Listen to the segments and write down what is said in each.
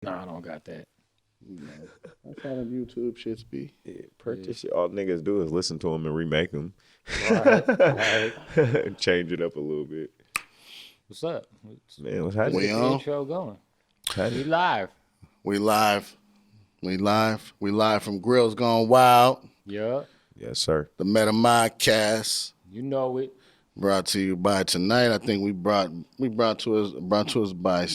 No, I don't got that. You know, that's how the YouTube shits be. Yeah, purchase it. All niggas do is listen to them and remake them. Right. Change it up a little bit. What's up? Man, what's Let's happening? We get the on? intro going. We Happening? live. We live. We live. We live from Grills Gone Wild, Yeah, Yes, sir. the Modcast. you know it. Brought to you by tonight. I think we brought to us by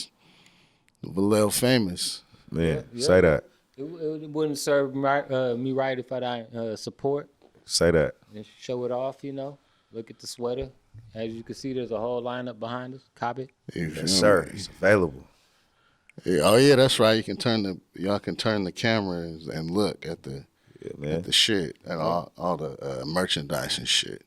Valel Famous. Man, Yeah. say that. It wouldn't serve me right if I didn't support Say that. and show it off, you know. Look at the sweater. As you can see, there's a whole lineup behind us. Copy. You feel Yes, me? sir. It's available. Yeah, oh yeah, that's right. Y'all can turn the cameras and look at the Yeah, at man. the shit and all the merchandise and shit.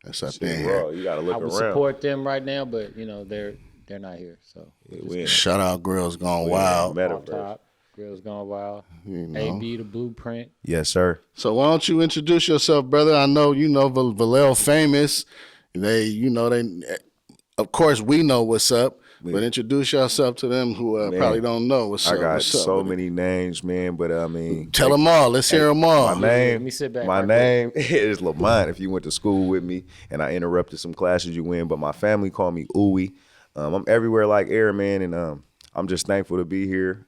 That's up Shit, in bro, here. you gotta look I would around. support them right now, but you know they're not here. So Yeah, we in, Shout out Grills Gone we in Wild. off Metaverse. top, Grills Gone Wild. You know. AB the blueprint. Yes, sir. So why don't you introduce yourself, brother? I know you know Valel Famous. They, of course, we know what's up. But introduce yourself to them who probably don't know what's I up. got What's up so with it? many names, man, but I mean, Tell them all. Let's hear them all. my name, let me sit back my right name is Lamont. If you went to school with me and I interrupted some classes you in, but my family call me Ooey. I'm everywhere like air, man, and I'm just thankful to be here.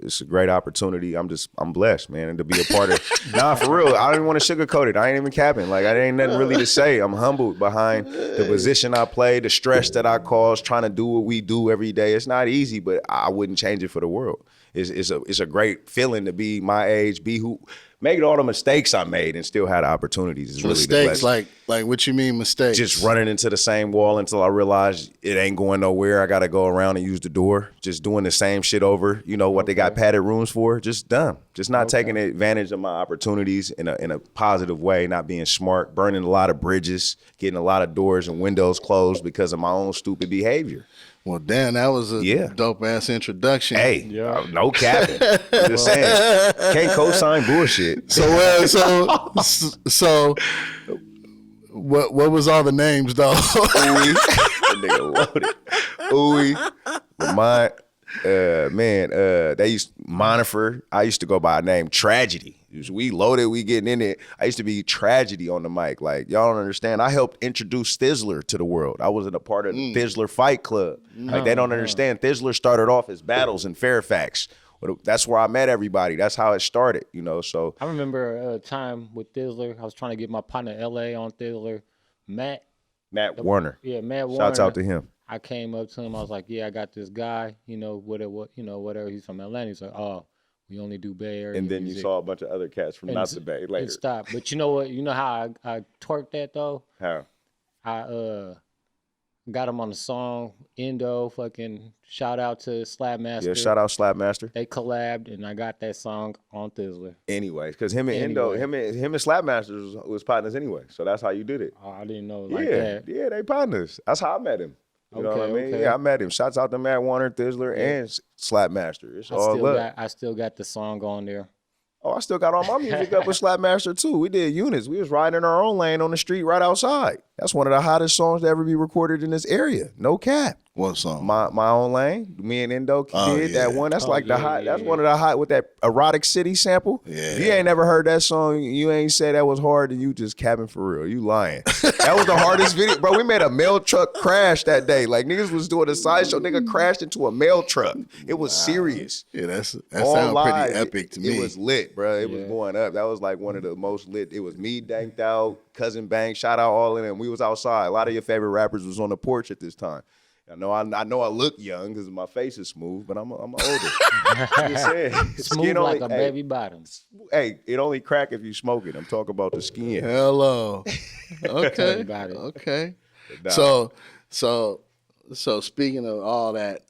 It's a great opportunity. I'm blessed, man, and to be a part of. Nah, for real, I don't even want to sugarcoat it. I ain't even capping. Like, I ain't nothing really to say. I'm humbled behind the position I play, the stress that I cause, trying to do what we do every day. It's not easy, but I wouldn't change it for the world. It's a great feeling to be my age, be who, make all the mistakes I made and still had opportunities. Is really the Mistakes, blessing. like what you mean mistakes? Just running into the same wall until I realize it ain't going nowhere. I got to go around and use the door. Just doing the same shit over. You know what they got padded rooms for? Just dumb. Just not taking advantage of my opportunities in a positive way, not being smart, burning a lot of bridges, getting a lot of doors and windows closed because of my own stupid behavior. Well, damn, that was a Yeah. dope ass introduction. Hey, Yeah. no capping. I'm just saying. Can't co-sign bullshit. So what was all the names though? Ooey. That nigga loaded. Ooey. Lamont. They used Monifer. I used to go by a name Tragedy. We loaded, we getting in it. I used to be Tragedy on the mic. Like, y'all don't understand. I helped introduce Thizzler to the world. I wasn't a part of the Thizzler Fight Club. Like, they don't understand. Thizzler started off as battles in Fairfax. That's where I met everybody. That's how it started, you know, so. I remember a time with Thizzler. I was trying to get my partner LA on Thizzler, Matt. Matt Warner. Yeah, Matt Warner. Shouts out to him. I came up to him. I was like, "Yeah, I got this guy. You know, whatever. He's from Atlanta." He's like, "Oh, we only do Bay Area." And then you music." saw a bunch of other cats from And not s- the Bay It later. stopped. But you know what? You know how I twerked that though? How? I got him on the song Endo. Fucking shout out to Slapmaster. Yeah, shout out Slapmaster. They collabed, and I got that song on Thizzler. Anyway, because him and Endo, him and Slapmaster was partners anyway. So that's how you did it. Oh, I didn't know like yeah, that. yeah, they partners. That's how I met him. You know what I mean? Okay. Yeah, I met him. Shouts out to Matt Warner, Thizzler, and Slapmaster. It's all love. I still got the song on there. Oh, I still got all my music up with Slapmaster too. We did units. We was riding in our own lane on the street right outside. That's one of the hottest songs to ever be recorded in this area. No cap. What song? My own lane. Me and Endo did yeah. that one. That's like the hot. That's yeah. one of the hot with that erotic city sample. Yeah. If you ain't never heard that song, you ain't say that was hard, and you just capping for real. You lying. That was the hardest video, bro. We made a mail truck crash that day. Like niggas was doing a sideshow. Nigga crashed into a mail truck. It was serious. Yeah, that All sounds live. pretty epic to me. It was lit, bro. It was going up. That was like one of the most lit. It was me, Danked Out, Cousin Bang, shout out all of them. We was outside. A lot of your favorite rappers was on the porch at this time. I know I look young because my face is smooth, but I'm older. Just saying. Smooth Skin like only- a baby bottom. Hey, it only crack if you smoke it. I'm talking about the skin. Hello. Okay. about it. Okay. Nah. So speaking of all that,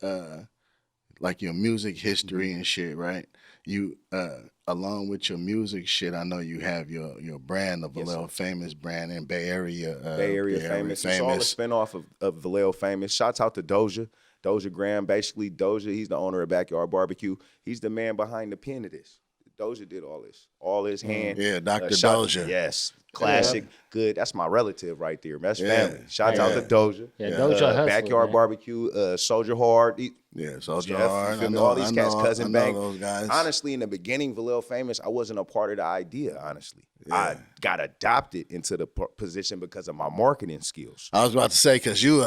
like your music history and shit, right? You along with your music shit, I know you have your brand, the Valel Famous brand in Bay Area. Bay Area famous. It's all a spinoff of Valel Famous. Shouts out to Doja Graham. Basically, Doja, he's the owner of Backyard Barbecue. He's the man behind the pen of this. Doja did all this hand. Yeah, Dr. shot- Doja. Yes, classic, good. That's my relative right there. That's Yeah. family. Shout out to Doja. Yeah, Doja hustler, Backyard man. Barbecue, Soulja Hard. Yeah, Soulja Jeff, Hard. you feel I me? know, All these I cats, know, Cousin I know Bang. those guys. Honestly, in the beginning, Valil Famous, I wasn't a part of the idea. Honestly, Yeah. I got adopted into the position because of my marketing skills. I was about to say because you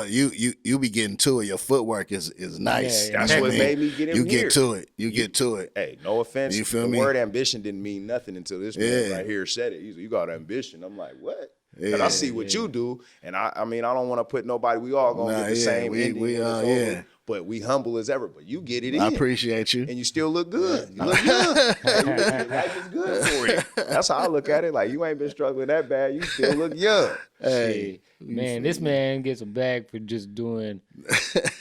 be getting to it. Your footwork is nice. Yeah, You That's know what I mean? made me get in You here. get to it. You get to it. Hey, no offense. You feel the me? word ambition didn't mean nothing until this man Yeah. right here said it. He's like, you got ambition. I'm like, what? Because Yeah. I see what you do, and I mean, I don't want to put nobody. We all gonna Nah, get the yeah, same we- ending. we, and it's over, yeah. But we humble as ever. But you get it in. I appreciate you. And you still look good. You look good. Life is good for you. That's how I look at it. Like, you ain't been struggling that bad. You still look young. Hey, Man, this man gets a bag for just doing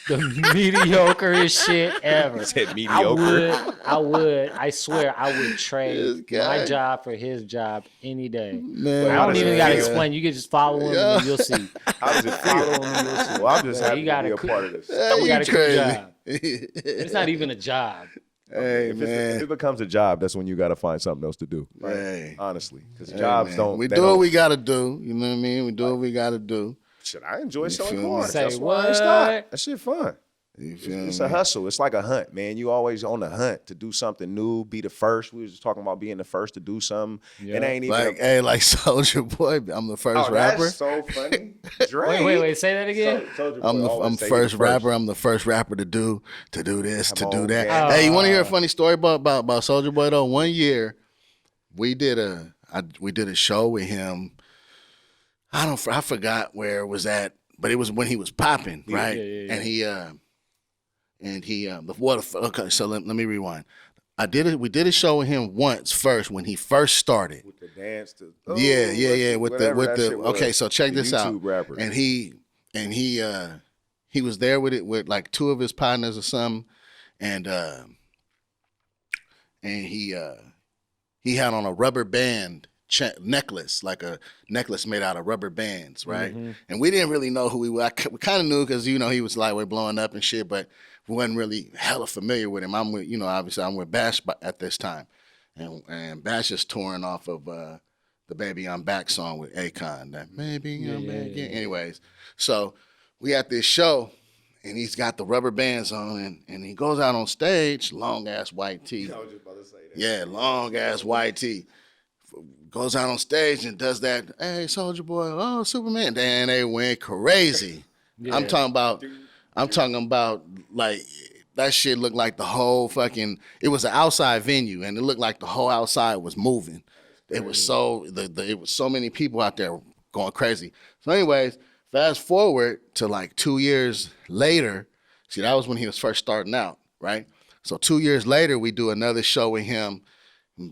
the mediocrest shit ever. Said mediocre. I swear, I would trade This guy. my job for his job any day. man, I don't even got to feel? explain. You can just follow him and you'll see. How does it Follow feel? him and you'll see. Well, I'm just Yeah, happy you to got be a a cool- part of this. Hey, We got a you good crazy. job. It's not even a job. Hey, If man. it becomes a job, that's when you got to find something else to do. Hey. Honestly, because Hey, jobs man. don't. We they do what don't- we gotta do. You know what I mean? We do what we gotta do. Shit, I enjoy selling feel me? cars. Say That's why I what? stopped. That shit fun. You feel It's me? a hustle. It's like a hunt, man. You always on the hunt to do something new, be the first. We was just talking about being the first to do something. Yeah. It ain't even Like, hey, like Soulja Boy, I'm the first oh, rapper. That's so funny. Drake. Wait. Say that again. Soulja I'm Boy the always I'm say he first the rapper. I'm the first rapper to do this, Come to do on, that. man. Hey, you want to hear a funny story about Soulja Boy though? One year, we did a show with him. I forgot where it was at, but it was when he was popping, right? yeah. And he okay. So let me rewind. We did a show with him once first when he first started. With the dance to Yeah. With whatever that the shit was. okay. So check The this out. YouTube rapper. And he was there with like two of his partners or something, and he had on a rubber band necklace, like a necklace made out of rubber bands, right? Mm-hmm. And we didn't really know who he was. We kind of knew because he was lightweight blowing up and shit, but we wasn't really hella familiar with him. I'm with obviously I'm with Bash at this time, and Bash is touring off of the Baby I'm Back song with Akon. That Baby I'm Back again. Anyways, so we at this show. And he's got the rubber bands on, and he goes out on stage, long ass white tee. I was just about to say that. Yeah, long ass white tee. Goes out on stage and does that. Hey, Soulja Boy, oh Superman, and they went crazy. Yeah. I'm talking about like that shit looked like the whole fucking. It was an outside venue, and it looked like the whole outside was moving. It was it was so many people out there going crazy. So, anyways. Fast forward to like 2 years later. See, that was when he was first starting out, right? So 2 years later, we do another show with him.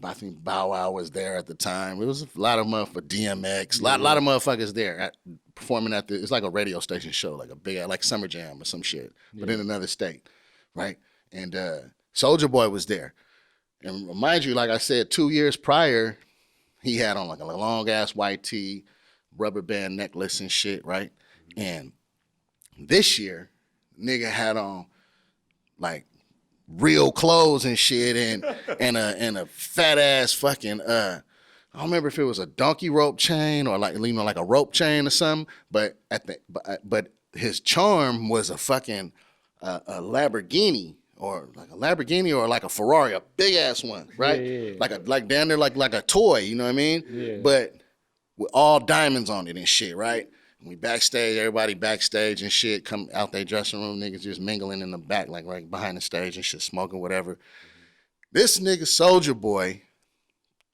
I think Bow Wow was there at the time. It was a lot of motherfuckers, DMX, a lot of motherfuckers there performing at it's like a radio station show, like a big, like Summer Jam or some shit, but in another state, right? And Soulja Boy was there. And mind you, like I said, 2 years prior, he had on like a long ass white tee, rubber band necklace and shit, right? And this year, nigga had on like real clothes and shit and a fat ass fucking I don't remember if it was a donkey rope chain or like like a rope chain or something, but but his charm was a fucking a Lamborghini or like a Ferrari, a big ass one, right? Yeah. Like down there like a toy, you know what I mean? Yeah. But with all diamonds on it and shit, right? And we backstage, everybody backstage and shit, come out their dressing room, niggas just mingling in the back, like right behind the stage and shit, smoking whatever. This nigga Soulja Boy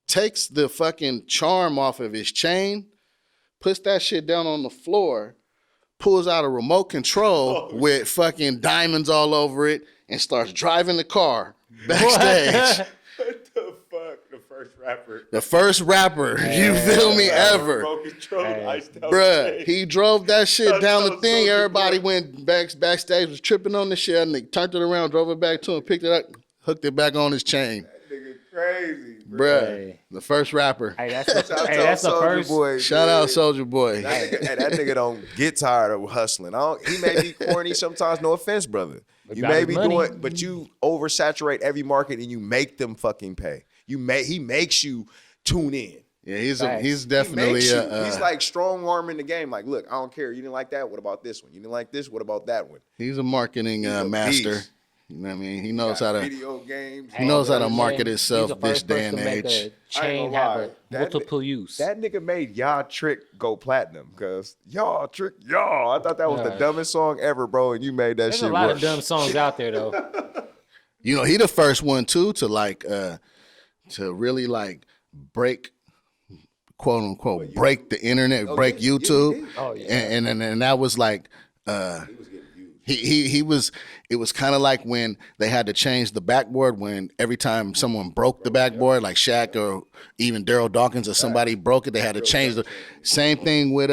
takes the fucking charm off of his chain, puts that shit down on the floor, pulls out a remote control with fucking diamonds all over it, and starts driving the car backstage. What the fuck? The first rapper. The first rapper, you feel me, ever. Remote control, iced out Bruh, chain. he drove that shit That's down so the thing. Soulja Everybody Boy. went backstage, was tripping on the shit, and they turned it around, drove it back to him, picked it up, hooked it back on his chain. That nigga crazy, bro. Bruh, Hey. the first rapper. Hey, that's the Soulja first. Boy, Shout out dude. Soulja Boy. That nigga don't get tired of hustling. He may be corny sometimes, no offense, brother. You got may his be money. doing, but you oversaturate every market and you make them fucking pay. he makes you tune in. Yeah, he's He definitely makes you. He's like strong arming the game. Like, look, I don't care. You didn't like that? What about this one? You didn't like this? What about that one? he's a marketing He's a master. beast. You know what I mean? He knows how to video games. he knows how to Man, market he's himself the this first day person and to make age. a I ain't chain gonna have lie. a multiple use. That nigga made Y'all Trick go platinum because Y'all Trick Y'all. I thought that was the dumbest song ever, bro, and you made that There's shit a lot work. of dumb songs out there though. You know, he the first one too to like to really like break, quote unquote, break the internet, break YouTube. Oh, yeah. And that was like he was it was kind of like when they had to change the backboard when every time someone broke the backboard, like Shaq or even Daryl Dawkins or somebody broke it, they had to change the same thing with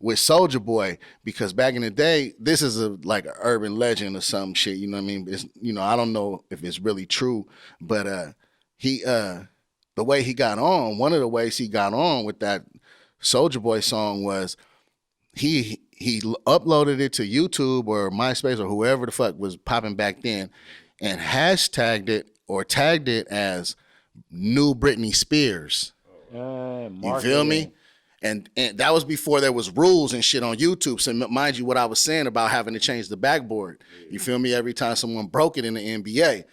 Soulja Boy, because back in the day, this is like an urban legend or some shit, you know what I mean? It's, you know, I don't know if it's really true, but he the way he got on, one of the ways he got on with that Soulja Boy song was he uploaded it to YouTube or MySpace or whoever the fuck was popping back then, and hashtagged it or tagged it as New Britney Spears. You feel me? And that was before there was rules and shit on YouTube. So mind you, what I was saying about having to change the backboard. You feel me? Every time someone broke it in the NBA,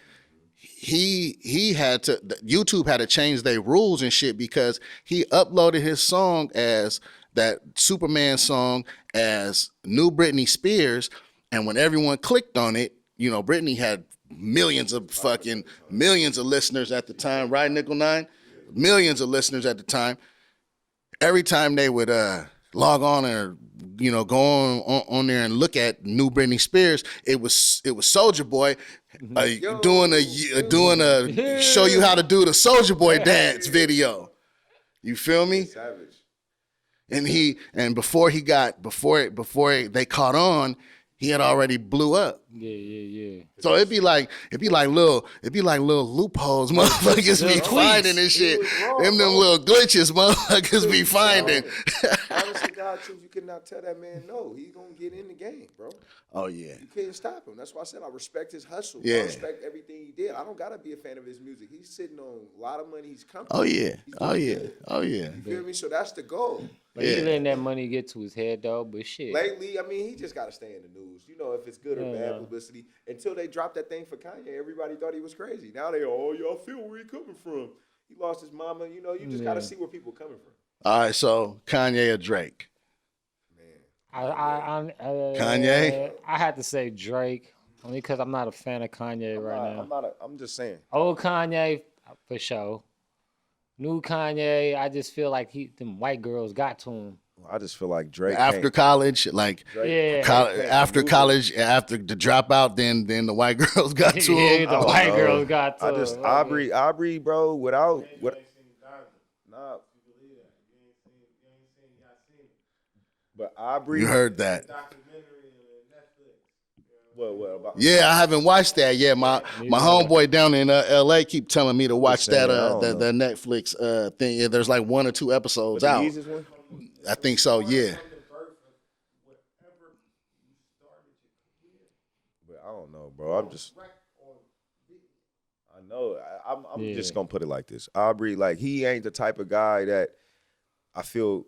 YouTube had to change their rules and shit because he uploaded his song as that Superman song as New Britney Spears, and when everyone clicked on it, you know, Britney had millions of listeners at the time, right, Nickel Nine? Millions of listeners at the time. Every time they would log on or, you know, go on there and look at New Britney Spears, it was Soulja Boy doing a show you how to do the Soulja Boy dance video. You feel me? Savage. And before they caught on, he had already blew up. Yeah. So it'd be like little loopholes motherfuckers be finding and shit. Them little glitches motherfuckers be finding. Honestly, God, truth, you cannot tell that man no. He gonna get in the game, bro. Oh yeah. You can't stop him. That's why I said I respect his hustle. Yeah. I respect everything he did. I don't gotta be a fan of his music. He's sitting on a lot of money. He's comfortable. Oh yeah. He's Oh doing yeah. good. Oh yeah. You feel me? So that's the goal. But he letting that money get to his head though, but shit. Lately, I mean, he just got to stay in the news. You know, if it's good or bad publicity. Until they dropped that thing for Kanye, everybody thought he was crazy. Now they y'all feel where he coming from. He lost his mama. You know, you just got to see where people coming from. All right, so Kanye or Drake? Kanye? I had to say Drake, only because I'm not a fan of Kanye now. I'm just saying. Old Kanye, for sure. New Kanye, I just feel like them white girls got to him. I just feel like Drake After college, like after college, after the dropout, then the white girls got to him. The white girls got to him. Aubrey, bro, without nah. But Aubrey, You heard that? What about? Yeah, I haven't watched that yet. My homeboy down in L.A. keep telling me to watch that the Netflix thing. Yeah, there's like 1 or 2 episodes out. One? I think so. Yeah. But I don't know, bro. I'm just gonna put it like this. Aubrey, like, he ain't the type of guy that I feel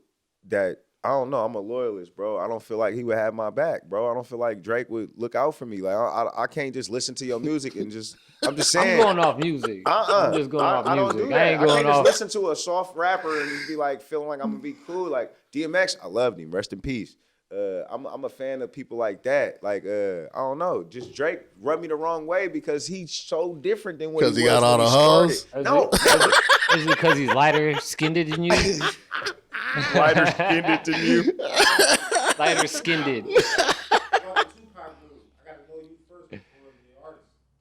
that. I don't know. I'm a loyalist, bro. I don't feel like he would have my back, bro. I don't feel like Drake would look out for me. Like, I can't just listen to your music and just. I'm just saying. I'm going off music. I'm just going off I music. don't do that. I ain't I going can't off. just listen to a soft rapper and just be like feeling like I'm gonna be cool. Like DMX, I loved him. Rest in peace. I'm a fan of people like that. Like, I don't know. Just Drake rubbed me the wrong way because he's so different than what he was. Because he got all the hoes? No. Is it because he's lighter skinned than you? Lighter skinned than you. Lighter skinned.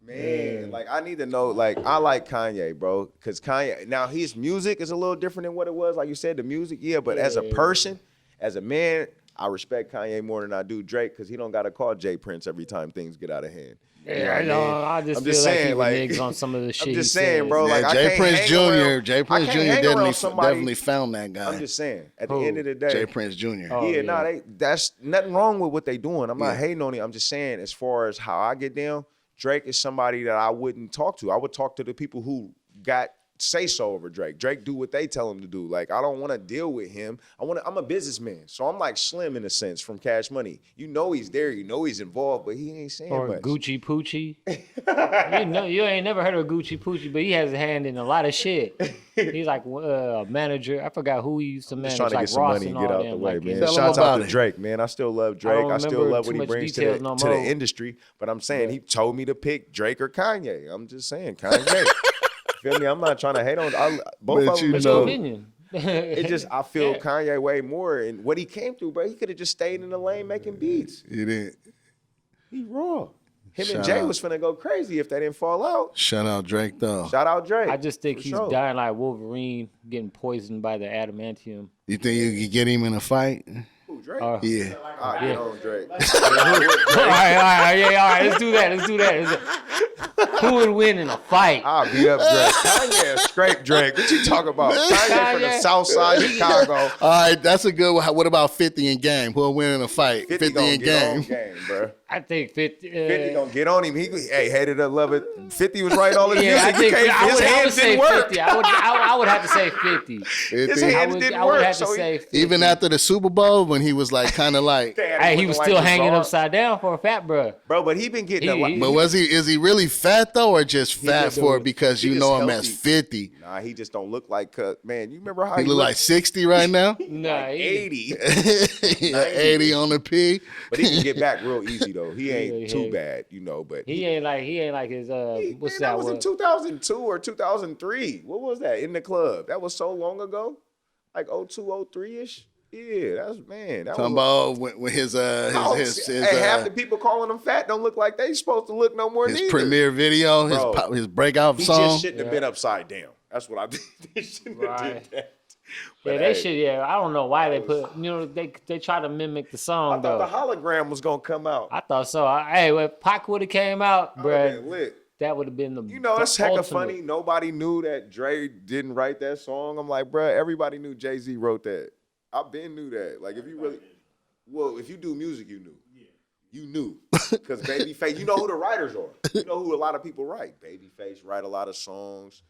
Man, like, I need to know, like, I like Kanye, bro, because Kanye, now his music is a little different than what it was. Like you said, the music, but as a person, as a man, I respect Kanye more than I do Drake because he don't got to call Jay Prince every time things get out of hand. Yeah, I know. I just feel like he reneges on some of the shit. I'm just saying, bro. Yeah, Like, Jay Prince Jr. definitely definitely found that guy. I'm just saying. At the end of the day, Jay Prince Jr. That's nothing wrong with what they doing. I'm not hating on it. I'm just saying, as far as how I get down, Drake is somebody that I wouldn't talk to. I would talk to the people who got say so over Drake. Drake do what they tell him to do. Like, I don't want to deal with him. I'm a businessman. So I'm like Slim in a sense from Cash Money. You know he's there. You know he's involved, but he ain't saying Or much. Gucci Poochie. You ain't never heard of Gucci Poochie, but he has a hand in a lot of shit. He's like a manager. I forgot who he used to manage. Just trying to like get some Ross money and get all out the them, way, like, man. Tell him Shouts out about to it. Drake, man. I still love Drake. don't I still remember love what too he much brings to details no the more. industry. But I'm saying he told me to pick Drake or Kanye. I'm just saying Kanye. Feel me? I'm not trying to hate on both But of them. you What's is your know- dope. opinion? It just I feel Yeah. Kanye way more and what he came through, bro. He could have just stayed in the lane making beats. You didn't. He raw. Him and Shout Jay out. was finna go crazy if they didn't fall out. Shout out Drake though. Shout out Drake. I just think for he's sure. dying like Wolverine, getting poisoned by the adamantium. You think you could get him in a fight? Who, Drake? Yeah. I get on Drake. all right. Let's do that. Who would win in a fight? I'll beat up Drake. Kanye scrape Drake. What you talking about? Kanye from the Kanye. south side of Chicago. All right, that's a good one. What about 50 in game? Who'll win in a fight? 50 50 gonna in get on game. game, bro. I think 50. 50 gonna get on him. He hated it, love it. 50 was right all his Yeah, I music. think His I would hands say didn't work. 50. I would have to say 50. His 50. hands didn't I would work. have to so say 50. Even after the Super Bowl, when he was like kind of like, Hey, he was still hanging upside down for a fat bro. Bro, but he been getting a lot. but is he really fat though, or just fat just for do it because he you just know him healthy. as 50? Nah, he just don't look like, man, you remember how He look like 60 right now. Nah, he, 80. 80 on the P. But he can get back real easy though. He ain't Yeah, too yeah. bad, you know, but he ain't like his what's man, that was in word? 2002 or 2003. What was that? In the club. That was so long ago. Like 02, 03-ish. Yeah, that's man. That Talking was about when his hey, half the people calling him fat don't look like they supposed to look no more his neither. premiere video, Bro, his breakout He song. just shouldn't have been upside down. That's what I think. They shouldn't have Right. did that. Yeah, But, they hey, should. Yeah, I don't know why they put. They try to mimic the I song thought the though. hologram was gonna come out. I thought so. Hey, when Pac would have came out, That would've been bruh, lit. that would have been the. You know, the it's hecka ultimate. funny. Nobody knew that Dre didn't write that song. I'm like, bruh, everybody knew Jay-Z wrote that. I been knew that. Like, if you really, well, if you do music, you knew. Yeah. You knew. Because Babyface, you know who the writers are. You know who a lot of people write. Babyface write a lot of songs.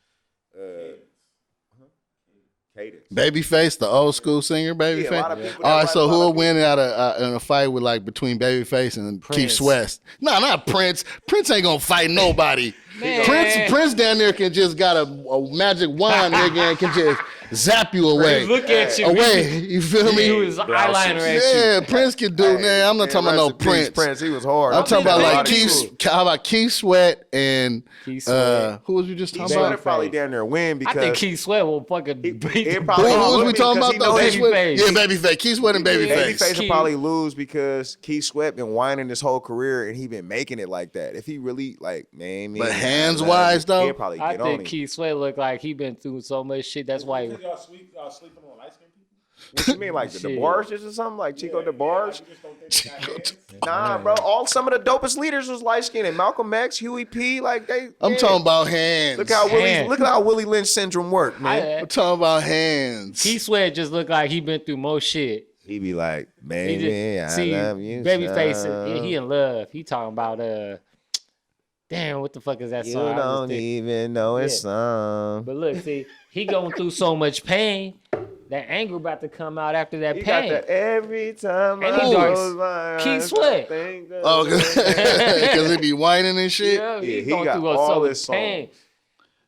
Cadence. Babyface, the old school singer, Babyface. Yeah, a lot of people that All right, write so a lot who'll of win out of in a fight with like between Babyface and Keith Prince. Sweat? No, not Prince. Prince ain't gonna fight nobody. Man. Prince down there can just got a magic wand, nigga, and can just zap you away. Look at you. Away. You feel He me? do his eyeliner at you. Yeah, Prince can do. Man, I'm not talking about no Prince. Prince, he was hard. I'm talking about been like thinking Keith. How about Keith Sweat and Keith Sweat. who was we just He talking should about? have probably down there win I because think Keith Sweat will fucking beat the he Who, probably dog. who was would we be talking because about he though? knows Keith Sweat? Babyface. Yeah, Babyface. Keith Sweat and Babyface. Babyface will Keith- probably lose because Keith Sweat been whining his whole career and he been making it like that. If he really like, man, But hands-wise, though? he'll probably I get on think him. Keith Sweat look like he been through so much shit. That's why. Y'all sleeping on light skinned people? What you mean, like the Shit. DeBarges or something, like Chico DeBarge? You just don't think they got hands? Nah, bro. Some of the dopest leaders was light skinned. And Malcolm X, Huey P. Like they. I'm man, talking about hands. Look how Hands. Willie. Look how Willie Lynch syndrome worked, man. I'm talking about hands. Keith Sweat just look like he been through most shit. He be like, He baby, just, I love you. Babyface, son. he in love. He talking about damn, what the fuck is that You song? I just don't think- even know his Yeah. song. But look, see, he going through so much pain. That anger about to come out after that He got pain. that every time And I he dark. close my Keith eyes, Sweat. I think of Oh, you. because he be whining and shit. Yeah, Yeah, he he going got through all so his much pain. songs.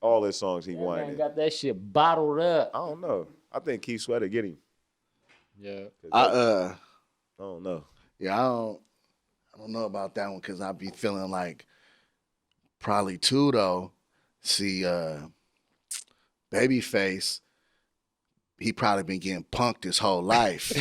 All his songs he That man whining. got that shit bottled up. I don't know. I think Keith Sweat will get him. Yeah. I don't know. Yeah, I don't know about that one because I be feeling like probably two though. See, Babyface, he probably been getting punked his whole life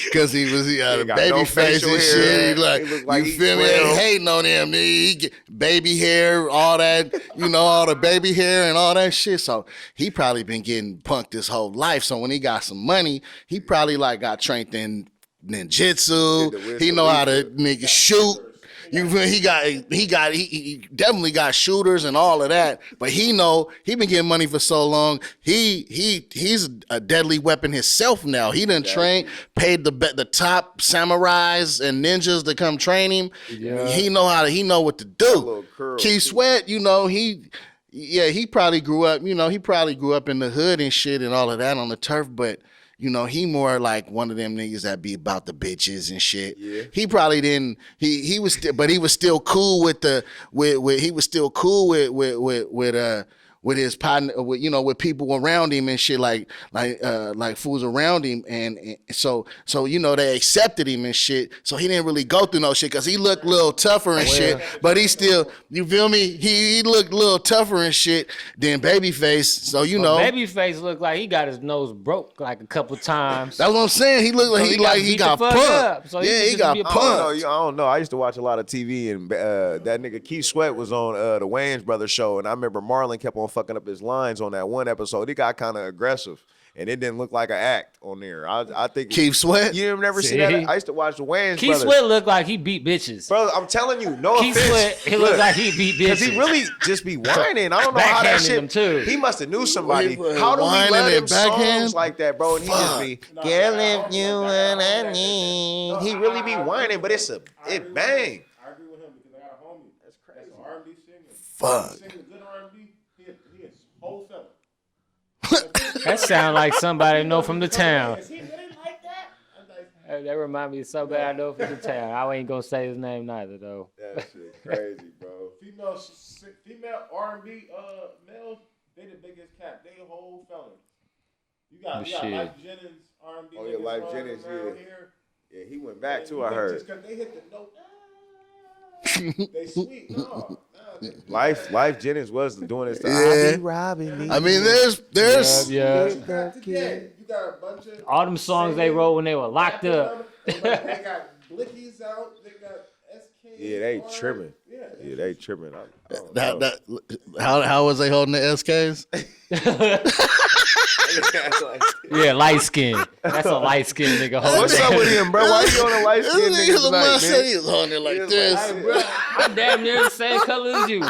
because he was the got no Babyface facial and hair. shit. He He like, look like you he feel me? 12. Ain't hating on him. He get baby hair, all that, all the baby hair and all that shit. So he probably been getting punked his whole life. So when he got some money, he probably like got trained in ninjutsu. Did the Wiz He know how to Khalifa. nigga shoot. You feel he definitely got shooters and all of that, but he been getting money for so long. He's a deadly weapon himself now. He done train, paid the top samurais and ninjas to come train him. Yeah. He know what to little do. curl, Keith too. Sweat, he yeah, he probably grew up, he probably grew up in the hood and shit and all of that on the turf, but he more like one of them niggas that be about the bitches and shit. Yeah. He probably didn't. He was still, but he was still cool with he was still cool with his partner, with people around him and shit, like fools around him, and so they accepted him and shit. So he didn't really go through no shit because he looked a little tougher and shit. But he still, you feel me? He looked a little tougher and shit than Babyface. So Babyface looked like he got his nose broke like a couple times. That's what I'm saying. He looked like he got pumped. So yeah, he got pumped. I don't know. I used to watch a lot of TV, and that nigga Keith Sweat was on the Wayans Brothers show, and I remember Marlon kept on fucking up his lines on that one episode. He got kind of aggressive, and it didn't look like an act on there. I think Keith Sweat. You never seen that? I used to watch the Wayans Keith Brothers. Sweat looked like he beat bitches. Bro, I'm telling you, no Keith offense. Sweat, he looked like he beat bitches. Because he really just be whining. I don't know how that Backhanding shit. them too. He must have knew somebody. He How do we whining let him and backhand? songs like that, bro? And he just be, girl, if you what I need. He really be whining, but it bang. I agree with him because I got a homie. That's crazy. That's an R&B singer. Fuck. He sings good R&B. He is whole fella. That sound like somebody I know from the town. Is he really like that? I'm like, That remind me of somebody I know from the town. I ain't gonna say his name neither though. That shit crazy, bro. female R&B males, they the biggest cat. They a whole fella. You got Shit. Life Jennings R&B. Oh, yeah, niggas Life running Jennings, around yeah. Here. Yeah, he went back too, I heard. Just 'cause they hit the note. They sweet. No. Life Jennings was doing his stuff. Yeah. I be robbing these. I mean, there's Yeah. You got a bunch of All them songs they wrote when they were locked up. They got Blickies out. They got SK. Yeah, they tripping. Yeah, They tripping. I don't know. how was they holding the SKs? Yeah, light skin. That's a light skin nigga. What's up with him, bro? Why you on a light skin This nigga nigga Lamar tonight, said man? he was holding it like was this. like, Bro, I'm damn near the same color as you.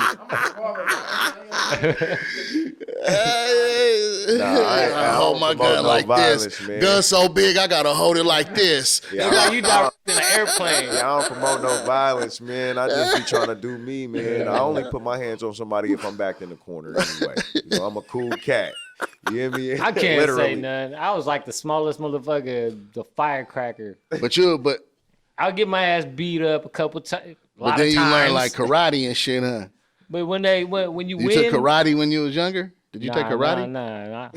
I hold don't my promote gun no like violence, this. man. Gun so big, I gotta hold it like this. Yeah, Like you directing an airplane. I don't promote no violence, man. I just be trying to do me, man. I only put my hands on somebody if I'm back in the corner anyway. I'm a cool cat. You hear me? I can't Literally. say nothing. I was like the smallest motherfucker, the firecracker. But I'll get my ass beat up a couple times. But then you learn like karate and shit, huh? But when you You win, took karate when you was younger? Did you take karate? Nah.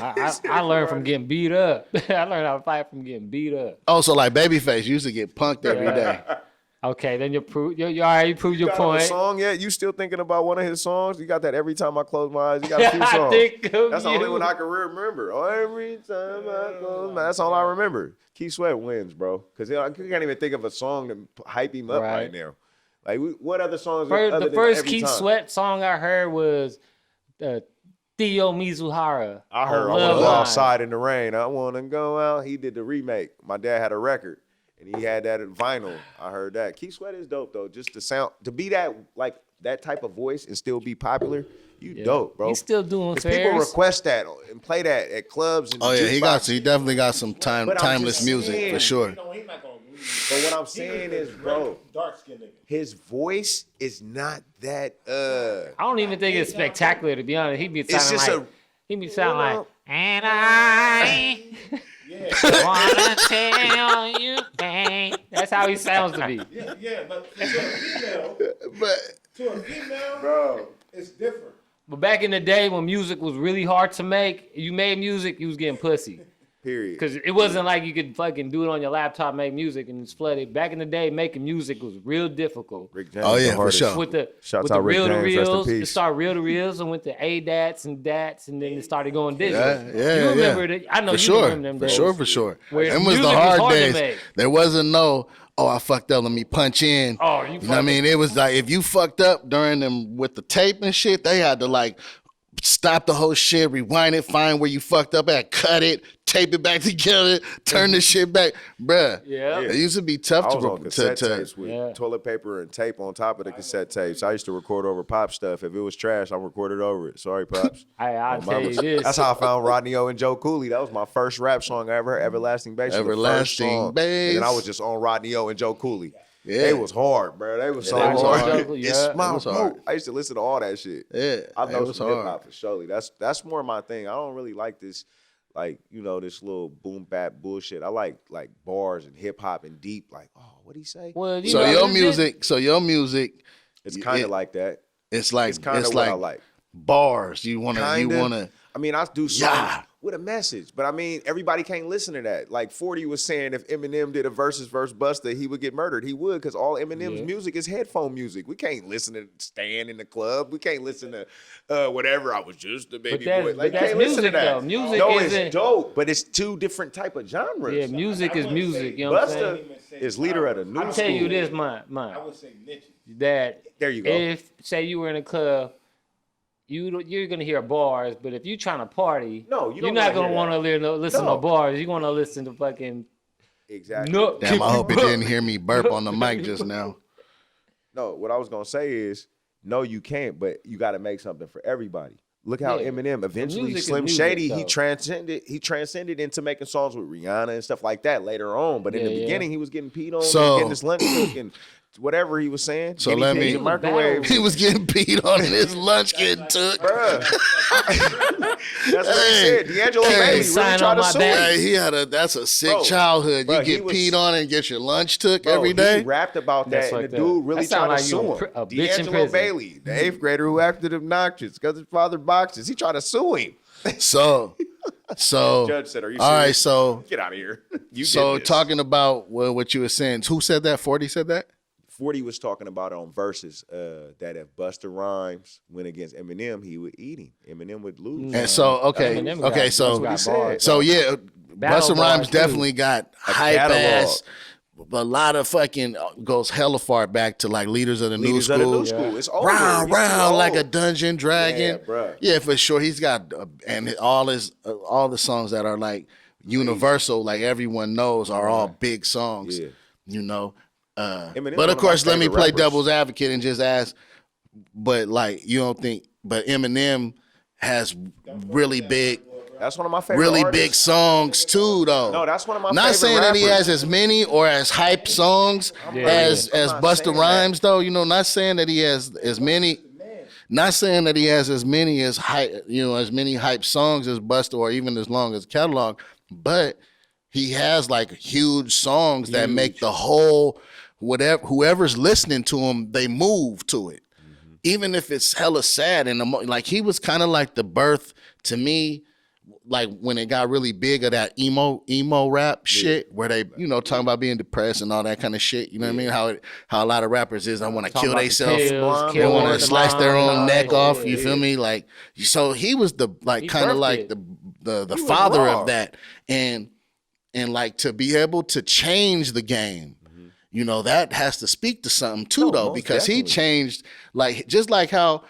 I learned from getting beat up. I learned how to fight from getting beat up. Oh, so like Babyface used to get punked every day. Okay, then you proved you proved your You got a point. song yet? You still thinking about one of his songs? You got that every time I close my eyes. You got a few songs. I think of That's the you. only one I can remember. Oh, every time I close my eyes. That's all I remember. Keith Sweat wins, bro. Because I can't even think of a song to hype him up right now. Like, what other songs? The first Keith Sweat song I heard was Theo Mizuhara. I heard I want to go outside in the rain. I want to go out. He did the remake. My dad had a record, and he had that at vinyl. I heard that. Keith Sweat is dope, though. Just the sound, to be that type of voice and still be popular, dope, bro. He's still doing fairs. People request that and play that at clubs. And Oh yeah, he definitely got some But I'm timeless just music saying, for sure. he's not gonna lose. But what I'm saying is, bro, dark skinned nigga. his voice is not that. I don't even think it's spectacular, to be honest. He be sounding like, and I wanna tell you, babe. That's how he sounds to me. Yeah, but to a female, Bro, it's different. But back in the day when music was really hard to make, you made music, you was getting pussy. period. Because it wasn't like you could fucking do it on your laptop, make music, and it's flooded. Back in the day, making music was real difficult. Rick James, Oh, yeah, the for hardest. sure. With the Shouts out Rick reel to James, rest in reels, it peace. started reel to reels and went to ADATs and DATs, and then it started going digital. Yeah, You remember yeah. that? I know For you sure, remember them for days. sure. Where Them was the music was hard hard to days. make. There wasn't no, I fucked up, let me punch in. Oh, You know what I mean? It was like, if you fucked up during them with the tape and shit, they had to like stop the whole shit, rewind it, find where you fucked up at, cut it, tape it back together, turn the shit back. Bruh. Yeah. It used to be tough I was on cassette to tapes with toilet paper and tape on top of the cassette tapes. I used to record over Pop stuff. If it was trash, I recorded over it. Sorry, Pops. I'll tell you this. That's how I found Rodney O and Joe Cooley. That was my first rap song I ever heard, Everlasting Bass. was the first Everlasting song. Bass. And then I was just on Rodney O and Joe Cooley. They was hard, bro. They was so Dr. hard. Jungle, yeah. It's my It was hard. hope. I used to listen to all that shit. Yeah, I know it was some hip hard. hop for surely. That's more my thing. I don't really like this, like, you know, this little boom bap bullshit. I like bars and hip hop and deep. Like, oh, what'd he say? Well, you So know, your music, It's kind of like that. it's like It's kind of what I like. bars. You wanna. I mean, I do songs Yeah. with a message, but I mean, everybody can't listen to that. Like 40 was saying, if Eminem did a versus Busta, he would get murdered. He would, because all Eminem's music is headphone music. We can't listen to Stan in the club. We can't listen to whatever. I was just a baby boy. Like, but that's can't listen to music, that. though. Music no, isn't. it's dope, but it's two different type of genres. Yeah, music is music. You know what I'm saying? Busta is leader of the new I'll school. tell you this, man. I would say niches. That There you go. if say you were in a club, you're gonna hear bars, but if you're trying to party, No, you you're don't not wanna gonna hear want to listen No. to bars. You're gonna listen to fucking Exactly. no. Damn, I hope you didn't hear me burp on the mic just now. No, what I was gonna say is, no, you can't, but you got to make something for everybody. Look how Yeah. Eminem eventually, Music is Slim music, Shady, though. he transcended into making songs with Rihanna and stuff like that later on. But in the Yeah, yeah. beginning, he was getting peed on, So- and getting his lunch cooked, and whatever he was saying. So guinea let pigs me- and microwave. He was getting peed on and his lunch getting took. Bruh. That's what he said. D'Angelo Hey, Bailey really sign tried on to my sue back. him. Hey, that's a sick Bro, childhood. bro, You he get was- peed on and get your lunch took Bro, every He day. rapped about That's that, and fucked the up. dude really That sound tried like to you sue a him. bitch in D'Angelo prison. Bailey, the 8th grader who acted obnoxious because his father boxes. He tried to sue him. So Judge said, "Are you all right, serious? so Get out of here." You so did this. talking about what you were saying. Who said that? 40 said that? 40 was talking about on Versus that if Busta Rhymes went against Eminem, he would eat him. Eminem would lose. And so Eminem got- that's so what he said. so yeah, Battle Busta Rhymes bars, too. definitely got hype catalog. ass. A lot of fucking goes hella far back to like leaders of the Leaders new of the school. new school. It's over. Round, He's too round like a old. dungeon dragon. Yeah, bruh. Yeah, for sure. He's got and all the songs that are like universal, like everyone knows, are all big songs. Yeah. You know. Eminem's But one of of course, my let me favorite play rappers. devil's advocate and just ask. But like, you don't think? But Eminem has really big. That's one of my favorite Really artists. big songs too, though. No, that's one of my Not favorite saying that he rappers. has as many or as hype songs as I'm not Busta saying Rhymes, though. You know, not saying that he has as many. Not saying that he has as many as hype, as many hype songs as Busta or even as long as catalog, but he has like huge songs that make the whole whoever's listening to him, they move to it, even if it's hella sad and like he was kind of like the birth to me. Like when it got really big of that emo rap shit, where they talking about being depressed and all that kind of shit. You know what I mean? How a lot of rappers is I want to kill about the themselves, pills, they kill want to the slice their mom, own all neck that off. shit. You feel me? Like so he was the like He kind of birthed like it. the was father raw. of that, and like to be able to change the game. That has to speak to something too, though, most because he definitely. changed, like just like how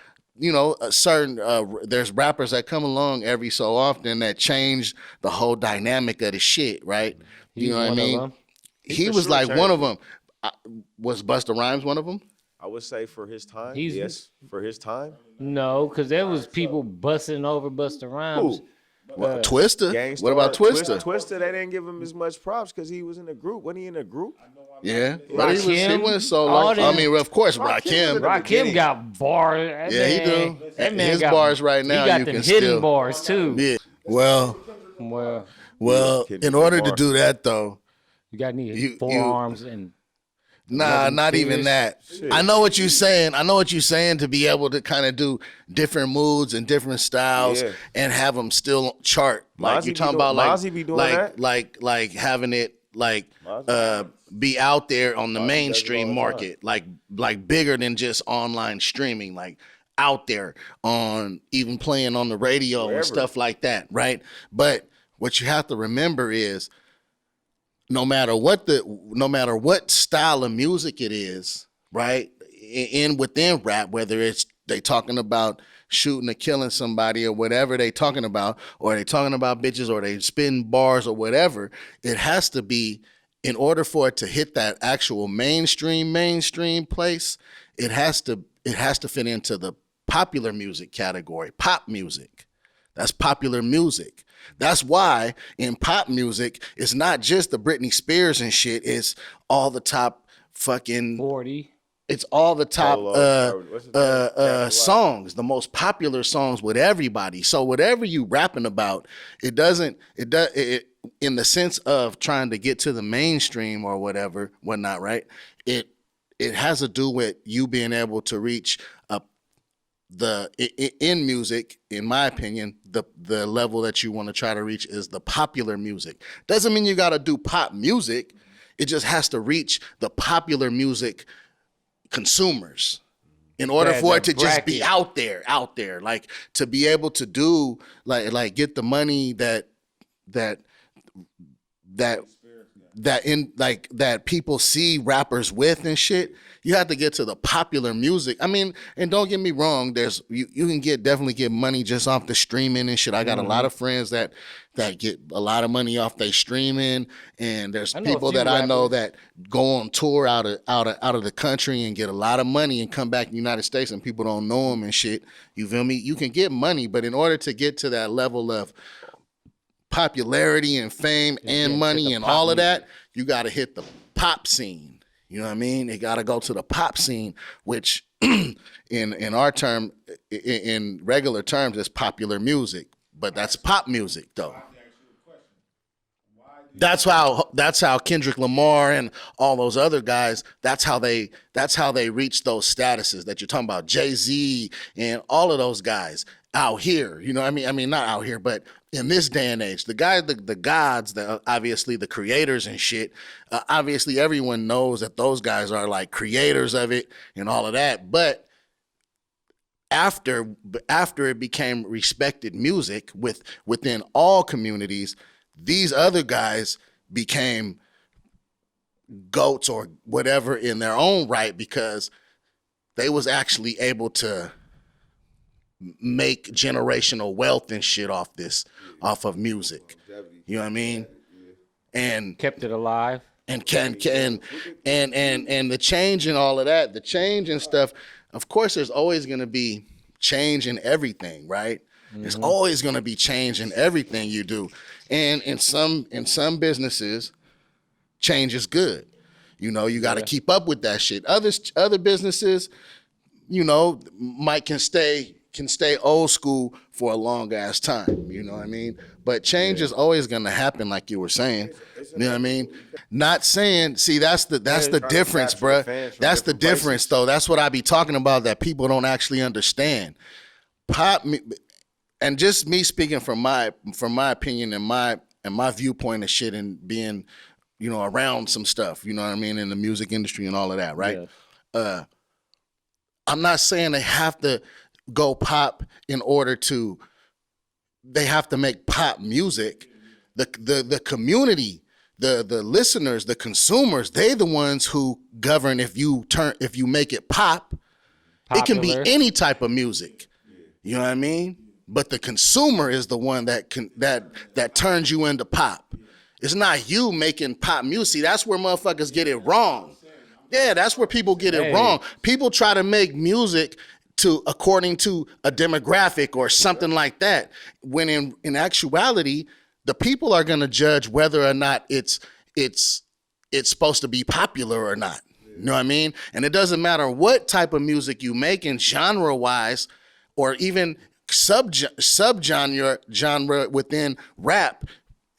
a certain there's rappers that come along every so often that change the whole dynamic of the shit, right? He's You know what I one of mean? them. He for was sure like changed one of them. Was Busta Rhymes one of them? I would say for his time, He's- yes, for his time. No, because there was people busting over Busta Rhymes. Twister. Gangstar, What about Twister? Twister, they didn't give him as much props because he was in a group. Wasn't he in a group? Yeah, but he Rakim, went so all long. I them- mean, of course, Rakim was in Rakim. the Rakim beginning. got bars. That Yeah, he man- do. That man His got, bars right now, He got you them can hidden still- bars too. Yeah. Well, Well, Kid in was order to bar. do that though, you got need You- forearms and nah, not even fierce. that. I know what you're saying. To be able to kind of do different moods and different styles Yeah. and have them still chart. Like Mozzie you be talking doing- about, like Mozzie be doing that. like having it like Mozzie. be out there on the Mozzie does it mainstream all the market, like bigger than just online streaming, like out there on even playing on the radio Wherever. and stuff like that, right? But what you have to remember is no matter what style of music it is, right? Within rap, whether it's they talking about shooting or killing somebody or whatever they talking about, or they talking about bitches or they spitting bars or whatever, it has to be, in order for it to hit that actual mainstream place, it has to fit into the popular music category, pop music. That's popular music. That's why in pop music, it's not just the Britney Spears and shit. It's all the top fucking 40. It's all the top Songs, songs, the most popular songs with everybody. So whatever you rapping about, it in the sense of trying to get to the mainstream or whatnot, right? It has to do with you being able to reach in music, in my opinion, the level that you want to try to reach is the popular music. Doesn't mean you got to do pop music. It just has to reach the popular music consumers in order for it to just be out there, like to be able to do like get the money that people see rappers with and shit. You have to get to the popular music. I mean, and don't get me wrong, there's you can definitely get money just off the streaming and shit. I got a lot of friends that get a lot of money off their streaming, and there's people that I know that go on tour out of the country and get a lot of money and come back to the United States and people don't know them and shit. You feel me? You can get money, but in order to get to that level of popularity and fame and money and all of that, you got to hit the pop scene. You know what I mean? They got to go to the pop scene, which in our term, in regular terms, is popular music. But that's pop music, though. That's how Kendrick Lamar and all those other guys. That's how they reach those statuses that you're talking about. Jay-Z and all of those guys out here. You know what I mean? I mean, not out here, but in this day and age, the gods, obviously the creators and shit, obviously everyone knows that those guys are like creators of it and all of that. But after it became respected music within all communities, these other guys became goats or whatever in their own right because they was actually able to make generational wealth and shit off of music. You know what I mean? And kept it alive. And and the change and all of that, the change and stuff, of course there's always gonna be change in everything, right? Mm-hmm. There's always gonna be change in everything you do. And in some businesses, change is good. You know, you gotta keep up with that shit. Other businesses, you know, can stay old school for a long ass time, you know what I mean? But change is always gonna happen, like you were saying. You know what I mean? Not saying, see, that's the difference, bruh. That's the difference, though. That's what I be talking about that people don't actually understand. And just me speaking from my opinion and my viewpoint of shit and being, you know, around some stuff, you know what I mean, in the music industry and all of that, right? Yeah. I'm not saying they have to go pop in order to, they have to make pop music. The community, the listeners, the consumers, they the ones who govern if you make it pop. Popular. It can be any type of music. You know what I mean? But the consumer is the one that turns you into pop. It's not you making pop music. That's where motherfuckers get it wrong. Yeah, that's where people get it wrong. People try to make music according to a demographic or something like that, when in actuality, the people are going to judge whether or not it's supposed to be popular or not. You know what I mean? And it doesn't matter what type of music you make in genre wise, or even genre within rap,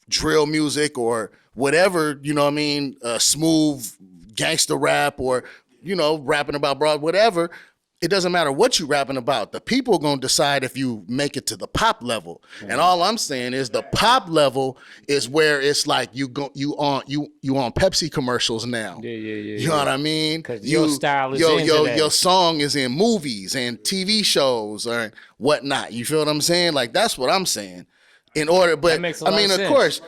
drill music or whatever, you know what I mean? Smooth gangster rap, or, you know, rapping about broad, whatever. It doesn't matter what you rapping about. The people are gonna decide if you make it to the pop level. Mm-hmm. And all I'm saying is the pop level is where it's like you on Pepsi commercials now. Yeah. You know what I mean? Because your style is your song is in movies and TV shows or whatnot. You feel what I'm saying? Like, that's what I'm saying. In order, but I mean, of course.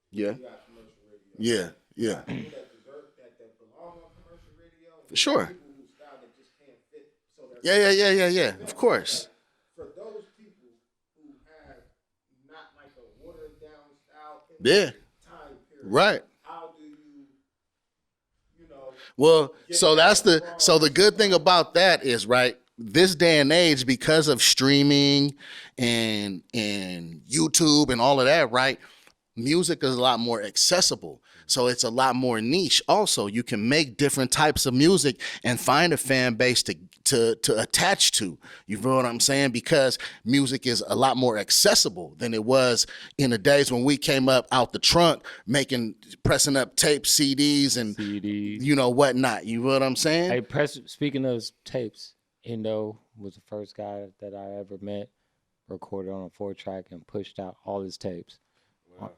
Yeah. Yeah. For sure. Yeah. Of course. For those people who have not like a watered down style time period. Right. How do you know? Well, so the good thing about that is, right, this day and age, because of streaming and YouTube and all of that, right? Music is a lot more accessible. So it's a lot more niche. Also, you can make different types of music and find a fan base to attach to. You know what I'm saying? Because music is a lot more accessible than it was in the days when we came up out the trunk pressing up tapes, CDs, and you know whatnot. You know what I'm saying? Hey, speaking of tapes, Endo was the first guy that I ever met, recorded on a 4-track and pushed out all his tapes. Wow.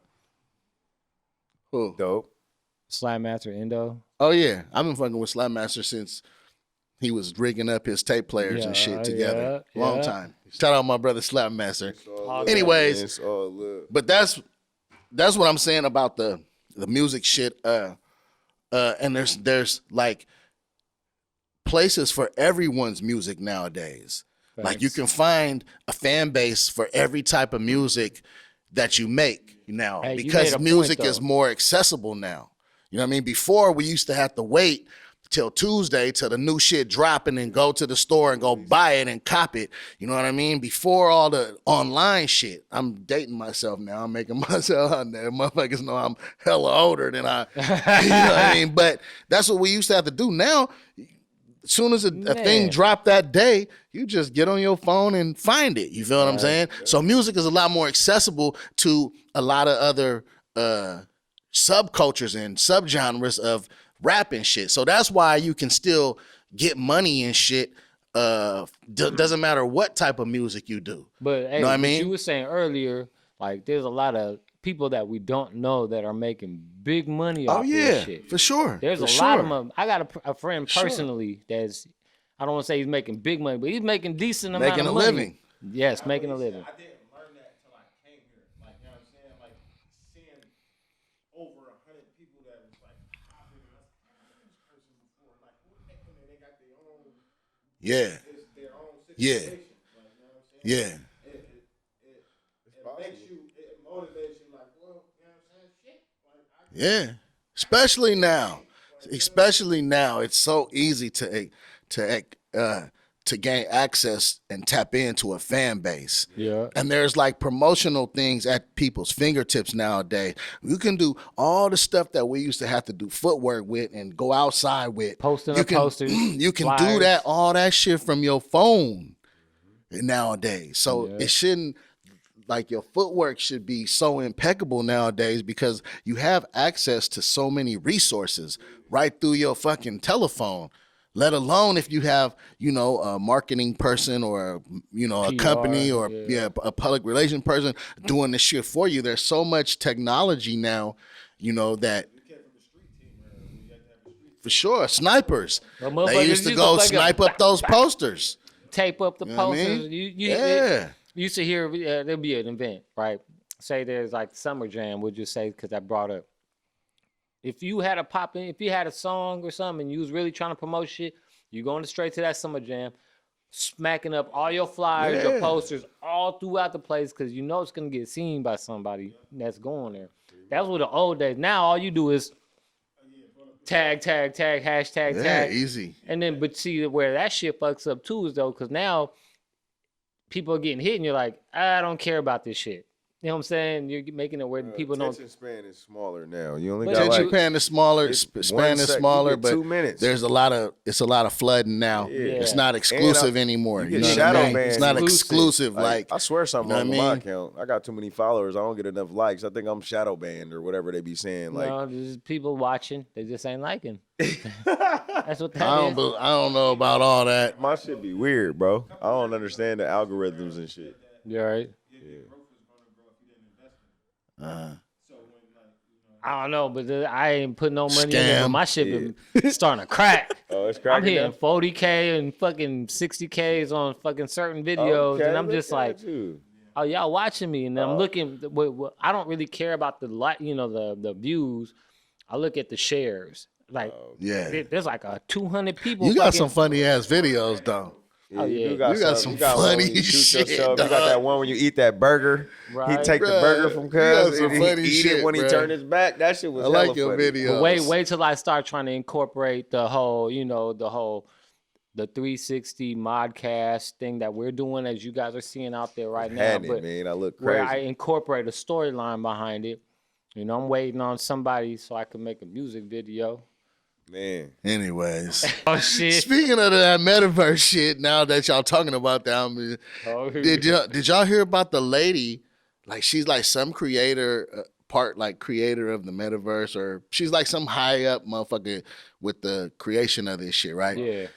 Cool. Dope. Slam Master Endo. Oh yeah, I've been fucking with Slam Master since he was rigging up his tape players and shit together. Long time. Shout out my brother Slam Master. Anyways, but that's what I'm saying about the music shit. And there's like places for everyone's music nowadays. Thanks. Like you can find a fan base for every type of music that you make now, because music is more accessible now. You know what I mean? Before, we used to have to wait till Tuesday till the new shit drop and then go to the store and go buy it and cop it. You know what I mean? Before all the online shit. I'm dating myself now. I'm making myself out there. Motherfuckers know I'm hella older than I, you know what I mean? But that's what we used to have to do. Now, as soon as a thing dropped that day, you just get on your phone and find it. You feel what I'm saying? Yeah. So music is a lot more accessible to a lot of other subcultures and subgenres of rap and shit. So that's why you can still get money and shit. Doesn't matter what type of music you do. But hey, know what I mean? You were saying earlier, like there's a lot of people that we don't know that are making big money off this shit. For sure. There's a lot of them. I got a friend personally that's, I don't want to say he's making big money, but he's making decent amount of money. Making a living. Yes, making a living. I didn't learn that until I came here. Like, you know what I'm saying? Like, seeing over 100 people that was like, I've been this person before. Like, who the heck, they got their own. Yeah. Their own situation. Yeah. Like, you know what I'm saying? Yeah. It makes you, it motivates you. Like, well, you know what I'm saying? Shit. Like, Yeah. Especially now, it's so easy to gain access and tap into a fan base. Yeah. And there's like promotional things at people's fingertips nowadays. You can do all the stuff that we used to have to do footwork with and go outside with. Posting posters. You can flyers. do that, all that shit from your phone nowadays. So it shouldn't, like your footwork should be so impeccable nowadays because you have access to so many resources right through your fucking telephone. Let alone if you have, you know, a marketing person or, you know, a PR, company or a public relation person doing this shit for you. There's so much technology now, you know, that for sure, snipers. They used to go snipe up those posters. Tape up the posters. I mean? You used to hear there'll be an event, right? Say there's like Summer Jam, would you say, because I brought up. If you had if you had a song or something and you was really trying to promote shit, you going straight to that Summer Jam, smacking up all your flyers, your posters all throughout the place because you know it's going to get seen by somebody that's going there. That was what the old days. Now all you do is tag, hashtag, tag. Easy. And then, but see where that shit fucks up too is though, because now people are getting hit and you're like, I don't care about this shit. You know what I'm saying? You're making it where people don't. Attention span is smaller now. You only got attention like span is smaller. Span is smaller, but 2 minutes. There's a lot of flooding now. Yeah. It's not exclusive anymore. You know get what I shadow mean? banned. It's not exclusive. Like I swear something you know wrong what I with mean? my account. I got too many followers. I don't get enough likes. I think I'm shadow banned or whatever they be saying. Like, no, there's people watching. They just ain't liking. That's what that is. I don't know about all that. my shit be weird, bro. I don't understand the algorithms and shit. You all right? I don't know, but I ain't put no money in it. But my shit been starting to crack. Oh, it's I'm cracking. hitting 40K and fucking 60Ks on fucking certain videos, and I'm just like, oh, y'all watching me, and I'm looking. I don't really care about the the views. I look at the shares. Like, there's like 200 people. You got some funny ass videos though. Yeah, you got some funny shit. You got that one when you eat that burger. Right. He take the burger from Cuz and he eat shit, it when he turned his back. That shit was I like hella your funny. videos. Wait till I start trying to incorporate the whole, the the 360 Modcast thing that we're doing, as you guys are seeing out there right now. But man, I look where crazy. I incorporate a storyline behind it. You know, I'm waiting on somebody so I can make a music video. Man. Anyways. Oh, shit. Speaking of that metaverse shit, now that y'all talking about that, did y'all hear about the lady? Like, she's like some creator, creator of the metaverse, or she's like some high up motherfucker with the creation of this shit, right? Yeah.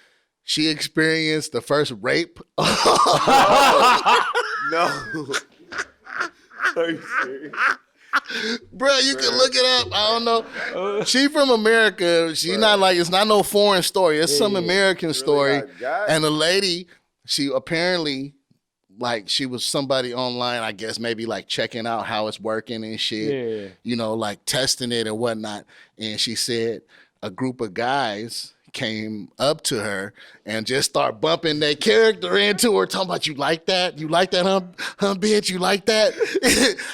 She experienced the first rape. No. Are you serious? Bro, you can look it up. I don't know. She from America. She's not like, it's not no foreign story. It's some American story. And the lady, she apparently, like, she was somebody online, I guess, maybe like checking out how it's working and shit. Yeah. You know, like testing it and whatnot. And she said a group of guys came up to her and just start bumping their character into her, talking about, you like that? You like that, huh bitch? You like that?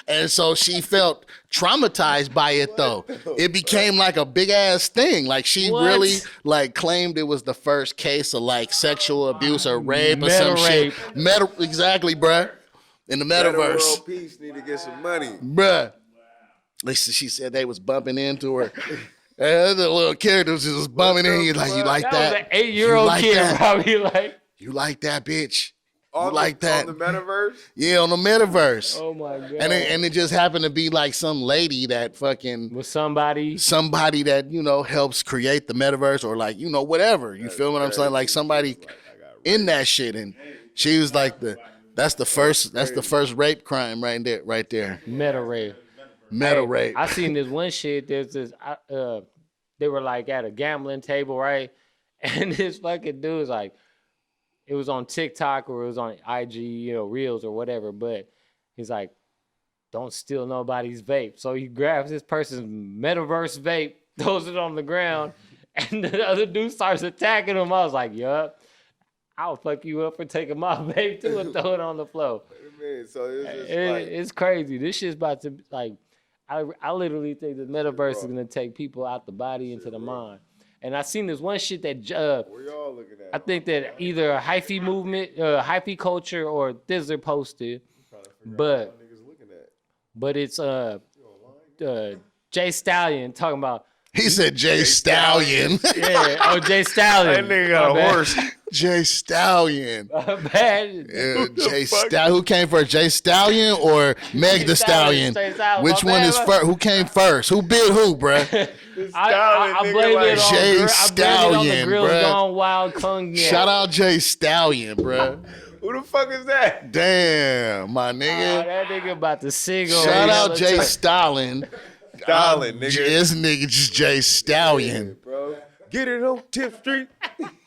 And so she felt traumatized by it, though. It became like a big ass thing. Like, she really like claimed it was the first case of like sexual abuse or rape or some shit. Exactly, bruh. In the metaverse. World Peace need to get some money. Bruh. Listen, she said they was bumping into her. The little character was just bumming in. You like that? That was an 8-year-old kid probably like. You like that, bitch? You like that? On the metaverse? Yeah, on the metaverse. Oh my god! And it just happened to be like some lady that fucking with somebody that, you know, helps create the metaverse, or like, you know, whatever. You feel what I'm saying? Like somebody in that shit, and she was like that's the first rape crime right there. Meta rape. Meta rape. I seen this one shit. There's this. They were like at a gambling table, right? And this fucking dude was like, it was on TikTok or it was on IG, you know, Reels or whatever. But he's like, don't steal nobody's vape. So he grabs this person's metaverse vape, throws it on the ground, and the other dude starts attacking him. I was like, yup, I'll fuck you up for taking my vape too and throw it on the floor. So It's crazy. This shit's about to like. I literally think the metaverse is gonna take people out the body into the mind. And I seen this one shit that where y'all looking at? I think that either a hyphy movement, hyphy culture, or Thizzler posted, but it's Jay Stallion talking about. He said Jay Stallion. Yeah, Jay Stallion. That nigga got a horse. Jay Stallion. Bad. Yeah, Jay Stallion. Who came first, Jay Stallion or Meg the Stallion? Which one is first? Who came first? Who bit who, bruh? I blame it on Jay Stallion, Grills bruh. Gone Wild Cognac. Shout out Jay Stallion, bruh. Who the fuck is that? Damn, my nigga. That nigga about to sing on. Shout out Jay Stallion. Stallion, nigga. This nigga just Jay Stallion. Bro. Get it on Tip Street.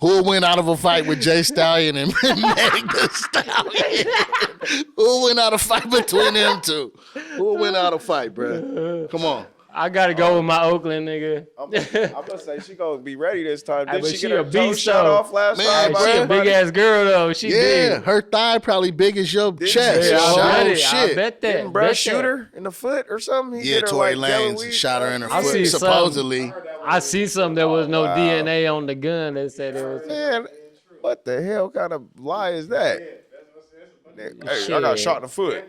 Who went out of a fight with Jay Stallion and Meg the Stallion? Who went out of a fight between them two? Who went out of a fight, bro? Come on. I gotta go with my Oakland nigga. I'm gonna say she gonna be ready this time. Did but she she get a her toe beast, shot though. off last Man, time? She a big ass girl though. She Yeah, big. her thigh probably big as your chest. Yeah, Oh, I shit. bet that. Didn't Bruh bet shoot that. her in the foot or something? He Yeah, hit her Tory like Lanez weed. shot her in her I see foot, some. supposedly. I see something. There was no DNA on the gun. That said it was. Man, what the hell kind of lie is that? Hey, I got shot in the foot.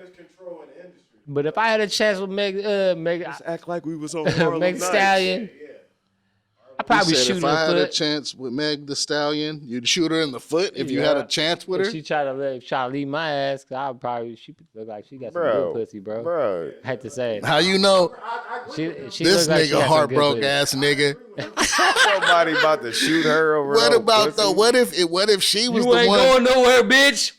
But if I had a chance with Meg Act like we was on Meg Stallion, I probably Said shoot if her I had a foot. chance with Meg the Stallion, you'd shoot her in the foot if you had a chance with If her. she try to leave my ass, I would probably. She look like she got some Bro, good pussy, bro. Bro, I had to say it. How you know She this look like she nigga got some good heartbroke pussy. ass nigga? somebody about to shoot her over. What her about pussy? though? What if she was You the ain't one? going nowhere, bitch.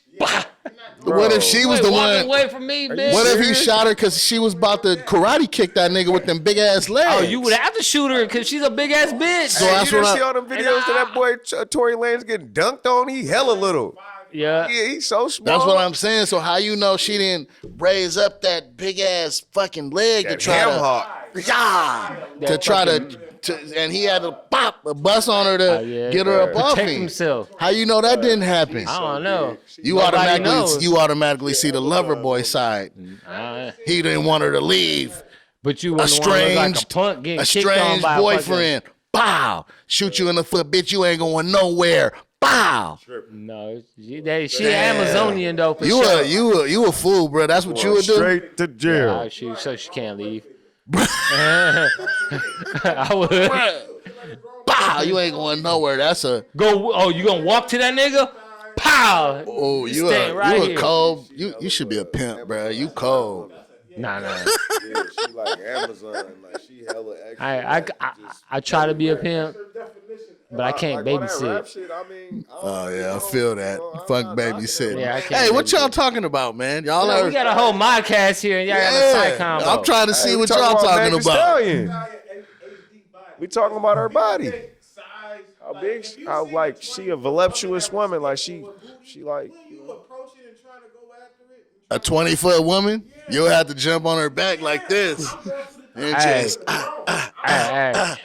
What if she was the walk one? away from me, bitch. What if he shot her because she was about to karate kick that nigga with them big ass legs? Oh, you would have to shoot her because she's a big ass bitch. So Hey, that's you what didn't I- see all them videos of that boy Tory Lanez getting dunked on? He hella little. Yeah. Yeah, he's so small. That's what I'm saying. So how you know she didn't raise up that big ass fucking leg to That try ham to, hock. to try to, and he had to pop a bus on her to get her up off Protect him. himself. How you know that didn't happen? I don't know. You Nobody knows. automatically see the lover boy side. He didn't want her to leave. But you A wouldn't want to look like a strange, punk getting a kicked on strange by boyfriend. Pow! Shoot you in the foot, bitch. You ain't going nowhere. Bow. No, she Amazonian though. For You sure. you a fool, bro. That's what you would do. Straight to jail. Nah, so she can't leave. I would. Bow. You ain't going nowhere. That's a Go. Oh, you gonna walk to that nigga? Pow. oh you Staying right a here. cold. You should be a pimp, bro. You cold. Nah. Yeah, she like Amazon. Like she hella extra. I try to be a pimp, but I can't Like, all that babysit. rap shit, I mean, Oh yeah, I feel that. Fuck babysitting. Yeah, I can't Hey, what babysit. y'all talking about, man? Y'all We got a whole Modcast here, and y'all got a side combo. I'm trying to see Hey, what we y'all talking Meg Thee about. Stallion. We talking about her body. How big? How like she a voluptuous woman? Like she like. You approaching and trying to go after it. A 20-foot woman, you'll have to jump on her back like this. And Hey. just Hey.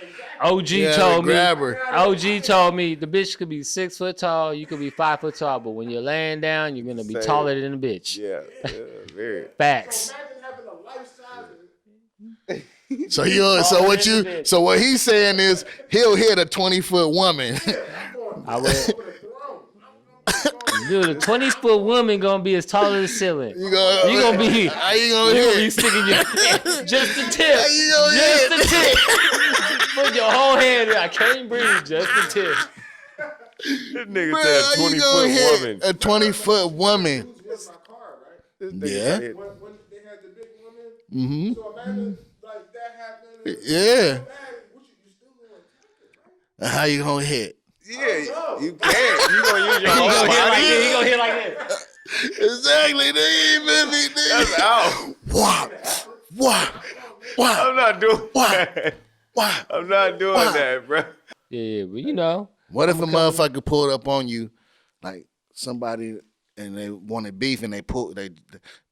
OG yeah, told me. grab her. OG told me the bitch could be 6 foot tall, you could be 5 foot tall, but when you're laying down, you're gonna be Same. taller than a bitch. Yeah, very. Facts. Imagine having a life size. So what he's saying is he'll hit a 20-foot woman. I would. Dude, a 20-foot woman gonna be as tall as the ceiling. You gonna be. How you You gonna gonna be hit? sticking your just the tip. you gonna Just hit? the tip. Put your whole hand in. I can't breathe. Just the tip. This nigga Bruh, said how you 20 gonna foot hit woman. a 20-foot woman? With my car, right? This nigga Yeah. said- When they had the big woman. Mm-hmm. So imagine like that happening. Yeah. What you still gonna attack it, right? How you gonna hit? Yeah, you can't. You gonna use your He whole gonna hit like body. this. He gonna hit like this. Exactly, nigga. You feel me, nigga? That's out. What? I'm not doing What? that. What? I'm not doing Why? that, bro. Yeah, but you know. What if a motherfucker pulled up on you, like somebody, and they wanted beef, and they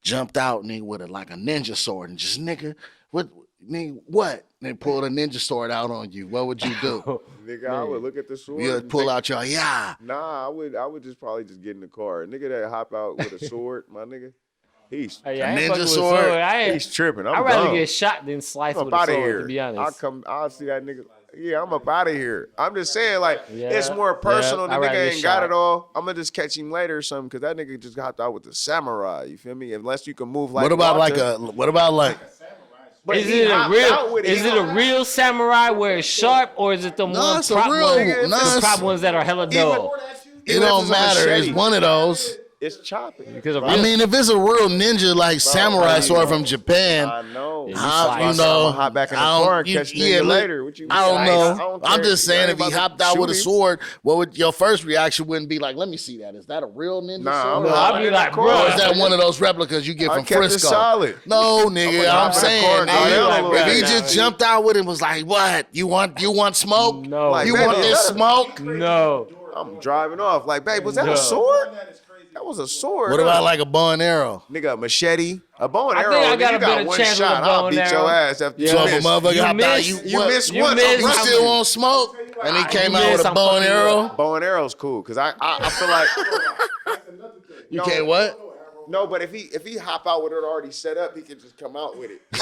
jumped out and they with like a ninja sword and just nigga, what? They pulled a ninja sword out on you. What would you do? Nigga, I would look at the sword. You'd and pull think- out your Nah, I would just probably just get in the car. A nigga that hop out with a sword, my nigga, he's Hey, A I ain't ninja fucking with sword? sword. he's tripping. I'd I'm rather gone. get shot than sliced I'm with up a out of sword, here. to be honest. I'll see that nigga. Yeah, I'm up out of here. I'm just saying, like, Yeah, it's more personal. yeah, The I'd rather nigga get ain't got shot. it all. I'm gonna just catch him later or something, because that nigga just hopped out with the samurai. You feel me? Unless you can move like. What about Walter. But Is he it a hopped real? out with it. Is it a real samurai where it's sharp, or is it the one it's a prop real- one? no, the it's- prop ones that are hella dull. It Even if don't it's a matter. machete. It's one of those. It's chopping. Because of I mean, if it's a real ninja like samurai sword from Japan, I know. Yeah, you I'm know, I'ma hop back in the I don't- car and you- catch yeah, nigga look, later. What you? I don't know. I'm care. just saying, I if he ain't about hopped to out with a shoot him. sword, what would your first reaction wouldn't be like? Let me see that. Is that a real ninja Nah, sword? I'm No, hopping I'd be in the like, car. bro, Or is that one of those replicas you get I from kept it Frisco? solid. No, nigga, gonna I'm hop in the car saying, and go down a little if he bit. just jumped out with it and was like, "What? You want smoke? No. Like, you baby, want is this that a- smoke?" No. I'm driving off. Like, babe, was that No. a sword? That was a sword. What about like a bow and arrow? nigga, a machete? A bow and I arrow, think I nigga, got you a got better one chance with a shot. bow I'll and beat your arrow. ass after Yeah. So you if a miss. motherfucker You hopped out, miss- You miss you once. miss- I'm you telling still you. want smoke? And he came you out miss, with a I'm bow and fucking you arrow. Bow and arrow's cool, because I feel like You can't what? no, but if he hop out with it already set up, he can just come out with it. Like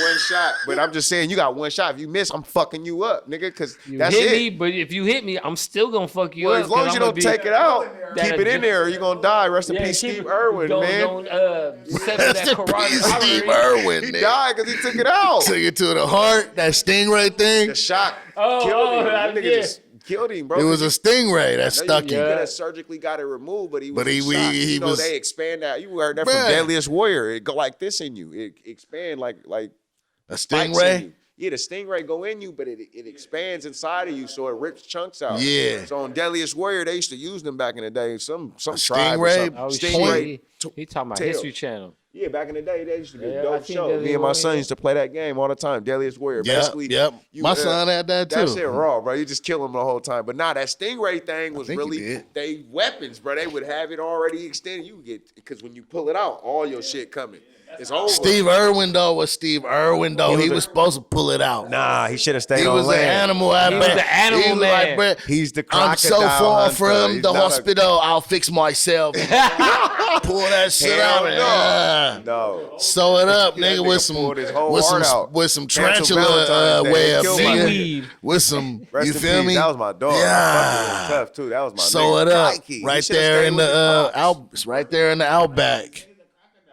one shot. But I'm just saying, you got one shot. If you miss, I'm fucking you up, nigga, because You that's hit it. me, but if you hit me, I'm still gonna fuck you Well, up. as long 'cause as you I'm don't gonna take it out, That keep it in there, or you're gonna die. Rest in Yeah, peace, keep Steve it- Irwin, don't, man. Don't sever that carotid Steve artery. Irwin. He nigga. died because he took it out. Took it to the heart. That stingray thing. The shot Oh, killed him. oh, That nigga yeah. just killed him, bro. It was a stingray that No, stuck you him. could have surgically got it removed, but he was But he- shot. he You know, was- they expand that. You heard that Bruh. from Deadliest Warrior. It go like this in you. It expand like A spikes in stingray. you. Yeah, the stingray go in you, but it expands inside of you, so it rips chunks out. Yeah. So on Deadliest Warrior, they used to use them back in the day. Some tribe or stingray? something. Oh, Stingray. shit. He talking about tail. History Channel. Yeah, back in the day, they used to be Yeah, a I dope seen show. Deadliest Me and my Warrior. son used to play that game all the time. Deadliest Warrior. Yep, Basically, yep. you, My son had that That shit too. raw, bro. You just kill him the whole time. But nah, that stingray thing was think he really did. they weapons, bro. They would have it already extended. You get because when you pull it out, all your shit coming. It's over. Steve Irwin though was Steve Irwin though. He was supposed to pull it out. Nah, he should have stayed He on was land. the animal. He was the animal man. Like, He's the I'm crocodile so far hunter. from He's the not hospital. I'll fix myself. Pull that shit Hell out. no. Sew it up, That nigga, nigga with some pulled his whole heart out. with some Cancel tarantula Valentine's Day. web, Kill my nigga. Seaweed. With some, Rest you in feel peace. me? That was my dog. Yeah. I fucked with him tough too. That was my Sew nigga. it up, Crikey. He right shoulda there stayed in with the Pops. right there in the outback.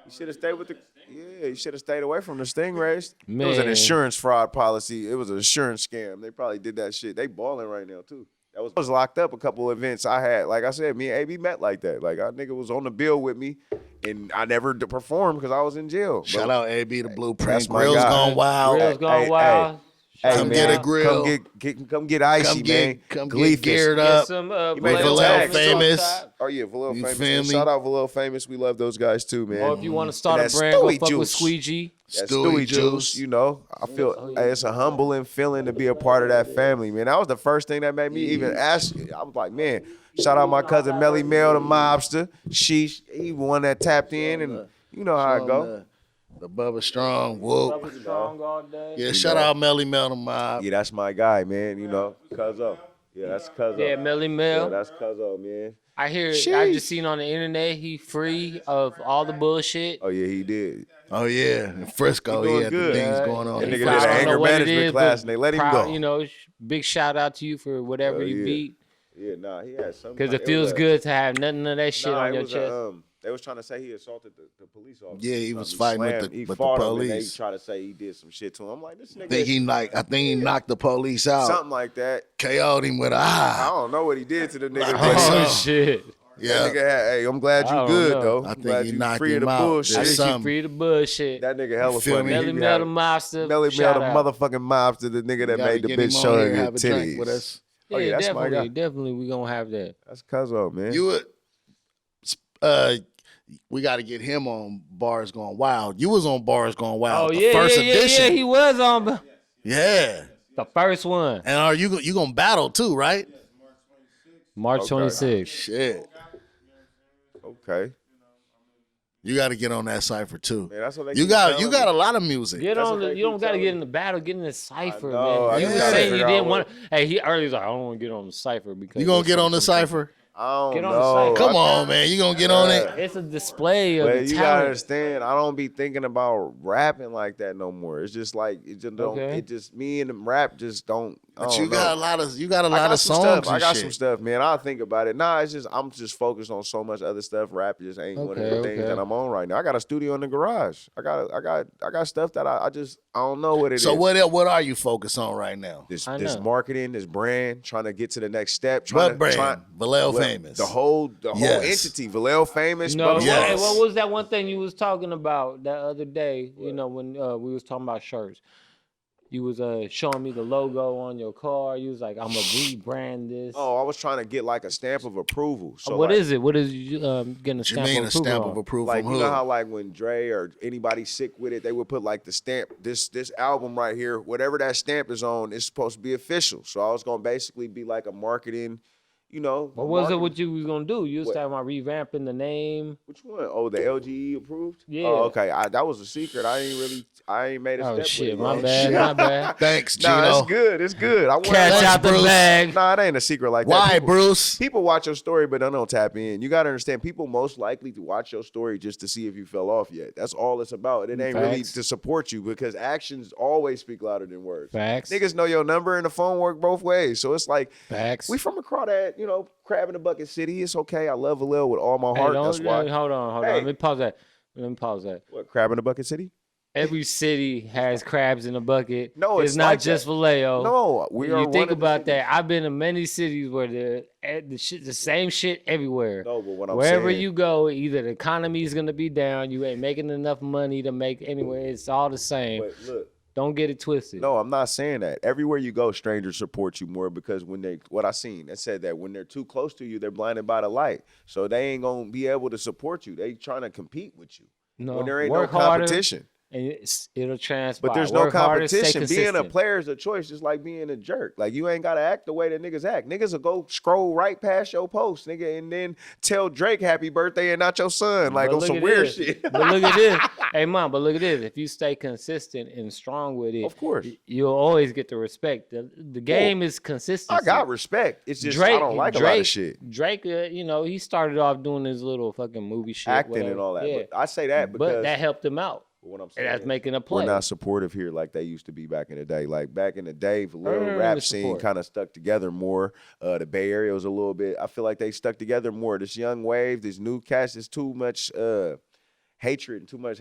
You should have stayed with the. Yeah, you should have stayed away from the stingrays. It was an Man. insurance fraud policy. It was an insurance scam. They probably did that shit. They balling right now too. I was locked up a couple of events I had. Like I said, me and AB met like that. Like our nigga was on the bill with me, and I never performed because I was in jail. Shout out AB the Blueprint. That's my Grill's guy. gone wild. Grills gone hey, wild. Come get a grill. Come get icy, man. Come get Gleefus. geared Get up. some You made With the Vallejo tag. Famous. Oh yeah, Vallejo You Famous. feel Man. me? Shout out Vallejo Famous. We love those guys too, man. Or if you want to start And a that brand, go Stewie fuck with juice. Squeegee. That Stewie Stewie juice. juice, you know. I feel it's a humbling feeling to be a part of that family, man. That was the first thing that made me even ask. I was like, man, shout out my cousin Melly Mel, the mobster. He one that tapped in, and you know how it go. The Bubba Strong. Whoop. Bubba Strong all day. Yeah, shout out Melly Mel the Mob. Yeah, that's my guy, man. You know, Cuzzo. Yeah, that's Cuzzo. Yeah, Melly Yeah, Mel. that's Cuzzo, man. I hear. I Sheesh. just seen on the internet he free of all the bullshit. Oh yeah, he did. Oh yeah, in Frisco, He he doing had good. the things going on. That He nigga fly- did I an don't anger know what it management is, class, but and they let him proud- go. You know, big shout out to you for whatever Oh, you yeah. beat, Yeah, nah, he had something. because it feels good to have nothing of that shit on your chest. They was trying to say he assaulted the police officer. Yeah, he was fighting with slammed- the- he with the fought him, and they police. tried to say he did some shit to him. I'm like, this nigga. I think he knocked the police out. something like that. KO'd him with a I don't know what he did to the nigga. Oh, but Oh yeah. shit! that Yeah, nigga had, hey, I'm glad I you don't good know. though. I I'm think glad he you knocked free of him the out. I bullshit. There's think you some- free the bullshit. That nigga hella feel funny. me? Melly He be Mel the having- mobster. Melly Mel, shout the out. motherfucking mobster, the nigga that Gotta made the get him bitch on show here, him your have a drink with titties. us. Oh, yeah, that's my guy. Definitely, we gonna have that. That's Cuzzo, man. You would, we got to get him on Bars Gone Wild. You was on Bars Gone Wild, Oh the yeah, first yeah, edition. yeah. He was on Yeah. the first one, And are you gonna battle too, right? March Okay. 26th. Shit. Okay. You got to get on that cipher too. Man, that's what they You keep got telling you me. got a lot of music. Get That's on what the. they You don't keep got to telling get me. in the battle. Get in the cipher, know, I man. You just was gotta saying you figure out didn't what- want. Hey, he earlier was like, I don't want to get on the cipher because You gonna it's get on the some- cipher? I don't Get on the know. site. Come on, man. You gonna get on it? It's a display of But the you gotta talent. understand, I don't be thinking about rapping like that no more. It's just like it just don't. Okay. It just me and the rap just don't. I But don't you got know. a lot of I got songs. some stuff. I and got shit. some stuff, man. I'll think about it. Nah, it's just I'm just focused on so much other stuff. Rap just ain't one of the Okay, things okay. that I'm on right now. I got a studio in the garage. I got stuff that I don't know what it is. So what are you focused on right now? This I this know. marketing, this brand, trying to get to the next step. What brand? Vallejo Famous. The whole Yes. entity. Vallejo Famous. No, but- Yes. what was that one thing you was talking about that other day? You know, when we was talking about shirts. You was showing me the logo on your car. You was like, I'm gonna rebrand this. Oh, I was trying to get like a stamp of approval. So What like, is it? What is you getting a What you stamp mean of a approval stamp on? of approval like from you who? know how like when Dre or anybody sick with it, they would put like the stamp. This album right here, whatever that stamp is on, is supposed to be official. So I was gonna basically be like a marketing, you know. What was it? marketing- What you was gonna do? You was What? talking about revamping the name. Which one? Oh, the LGE approved. Yeah. Oh, okay. That was a secret. I ain't made a Oh step. shit, with it, my bro. bad, my bad. Thanks, Gino. Nah, it's good. It's good. I want Catch Thanks, out the Bruce. bag. Nah, it ain't a secret like that. Why, People- Bruce? People watch your story, but they don't tap in. You gotta understand, people most likely to watch your story just to see if you fell off yet. That's all it's about. It ain't really Facts. to support you because actions always speak louder than words. Facts. Niggas know your number and the phone work both ways. So it's like Facts. we from a crowd that, you know, Crab in the Bucket City. It's okay. I love Vallejo with all my Hey, heart. don't- That's why. Hold on. Hey. Let me pause that. What, Crab in the Bucket City? Every city has crabs in a bucket. No, it's not like just that. Vallejo. No, we are You one think of the about cities. that. I've been to many cities where the same shit everywhere. No, but what I'm Wherever saying, you go, either the economy is gonna be down, you ain't making enough money to make anywhere. It's all the same. but look, Don't get it twisted. no, I'm not saying that. Everywhere you go, strangers support you more because what I seen, it said that when they're too close to you, they're blinded by the light. So they ain't gonna be able to support you. They trying to compete with you. No, When there ain't work no harder. competition. and it'll transpire. But there's no Work harder, stay competition. Being a consistent. player is a choice, just like being a jerk. Like, you ain't gotta act the way that niggas act. Niggas will go scroll right past your post, nigga, and then tell Drake happy birthday and not your son, like on some weird shit. But look at this. Hey, Mom, but look at this. If you stay consistent and strong with it, Of course. you'll always get the respect. The game is consistency. I got respect. It's just I don't like a lot of shit. Drake, he started off doing his little fucking movie shit, Acting whatever. and all that. Yeah. But I say that because But that helped him out. what I'm And saying that's making a play. we're not supportive here like they used to be back in the day. Like back in the day, the little Earn rap the scene support. kind of stuck together more. The Bay Area was a little bit. I feel like they stuck together more. This young wave, this new cast is too much hatred and too much,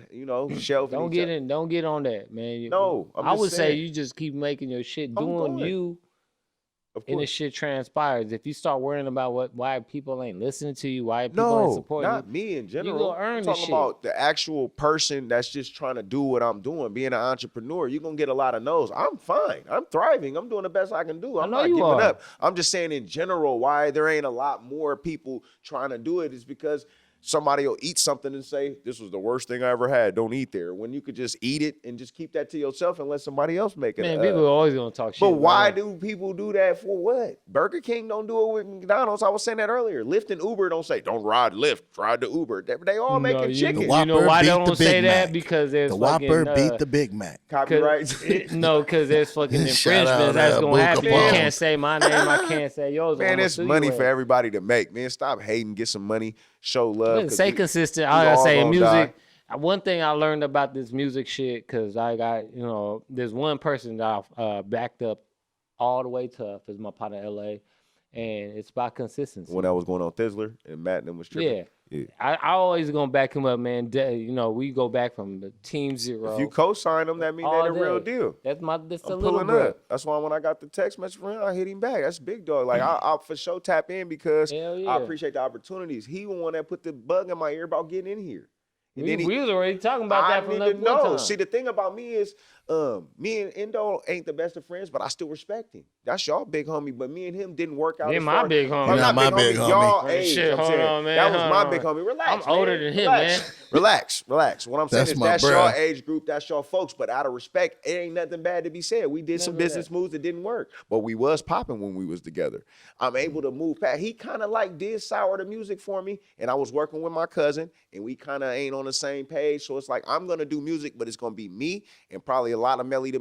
shelving. Don't get on that, man. No, I'm I just would say saying. you just keep making your shit, I'm doing going. you, Of and the course. shit transpires. If you start worrying about why people ain't listening to you, why people ain't No, supporting not you, me in general. gonna earn I'm the talking shit. about the actual person that's just trying to do what I'm doing. Being an entrepreneur, you're going to get a lot of no's. I'm fine. I'm thriving. I'm doing the best I can do. I'm know not you giving are. up. I'm just saying in general why there ain't a lot more people trying to do it is because somebody will eat something and say, this was the worst thing I ever had. Don't eat there. When you could just eat it and just keep that to yourself and let somebody else make it. man, people are always gonna talk shit. But why man. do people do that for what? Burger King don't do it with McDonald's. I was saying that earlier. Lyft and Uber don't say, don't ride Lyft, ride the Uber. They all making chicken. The You know Whopper why they beat don't the say Big that? Mac. Because there's The fucking, Whopper beat the Big Mac. Copyrights. because there's fucking Shout out, infringements that's gonna Booker happen. You Bones. can't say my name, I can't say yours. Man, I'ma it's sue you money ass. for everybody to make. Man, stop hating. Get some money. Show love. Listen, 'cause stay we- consistent. we I gotta all say, gonna music. die. One thing I learned about this music shit, because I got, there's one person that I backed up all the way tough is my partner LA, and it's about consistency. When I was going on Thizzler and Matt and them was tripping. Yeah. I always gonna back him up, man. We go back from the Team Zero. If you co-sign them, that means all they're the real day. deal. That's the I'm little pulling bro. up. That's why when I got the text message from him, I hit him back. That's big dog. Like I'll for sure tap in because Hell yeah. I appreciate the opportunities. He the one that put the bug in my ear about getting in here. And then We was already talking about that I from need the to know. one time. See, the thing about me is, me and Endo ain't the best of friends, but I still respect him. That's y'all big homie, but me and him didn't work out. He as my far- big homie. I'm You're not not my big homie. Y'all Hey, age, shit, I'm hold saying. on, man, That was hold my on. big homie. Relax, I'm older man. than him, Relax. man. Relax. What I'm saying That's is my that's bruh. y'all age group, that's y'all folks, but out of respect, it ain't nothing bad to be said. We did some Never business that. moves that didn't work, but we was popping when we was together. I'm able to move past. He kind of like did sour the music for me, and I was working with my cousin, and we kind of ain't on the same page. So it's like I'm gonna do music, but it's gonna be me and probably a lot of Melly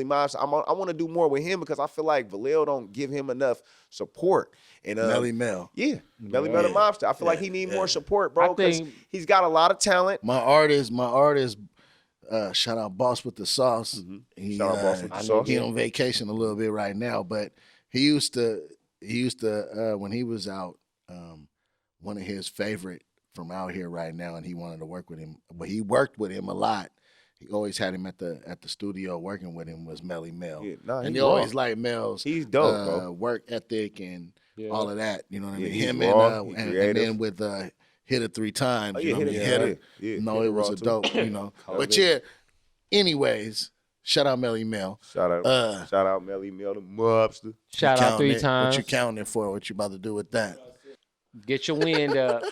Mobs. I want to do more with him because I feel like Vallejo don't give him enough support. And Melly Mel. yeah, Melly Mel the Mobster. I feel like he need more support, bro, I because think- he's got a lot of talent. My artist, shout out Boss with the Sauce. He, Shout out Boss with the Sauce. He on vacation a little bit right now, but he used to when he was out, one of his favorite from out here right now, and he wanted to work with him, but he worked with him a lot. He always had him at the studio working with him was Melly Mel. Yeah, nah, and he's he always raw. liked Mel's He's dope, bro. work ethic and all of that. You know what I Yeah, mean? he's Him raw, and, he and creative. then with Hit It 3 times. Oh, you yeah, know what I Hit mean? It, Hit yeah, It. yeah, No, Hit it It was raw a too. dope, But yeah, anyways, shout out Melly Mel. Shout out Melly Mel the Mobster. Shout out 3 What you times. counting for? What you about to do with that? Get your wind up,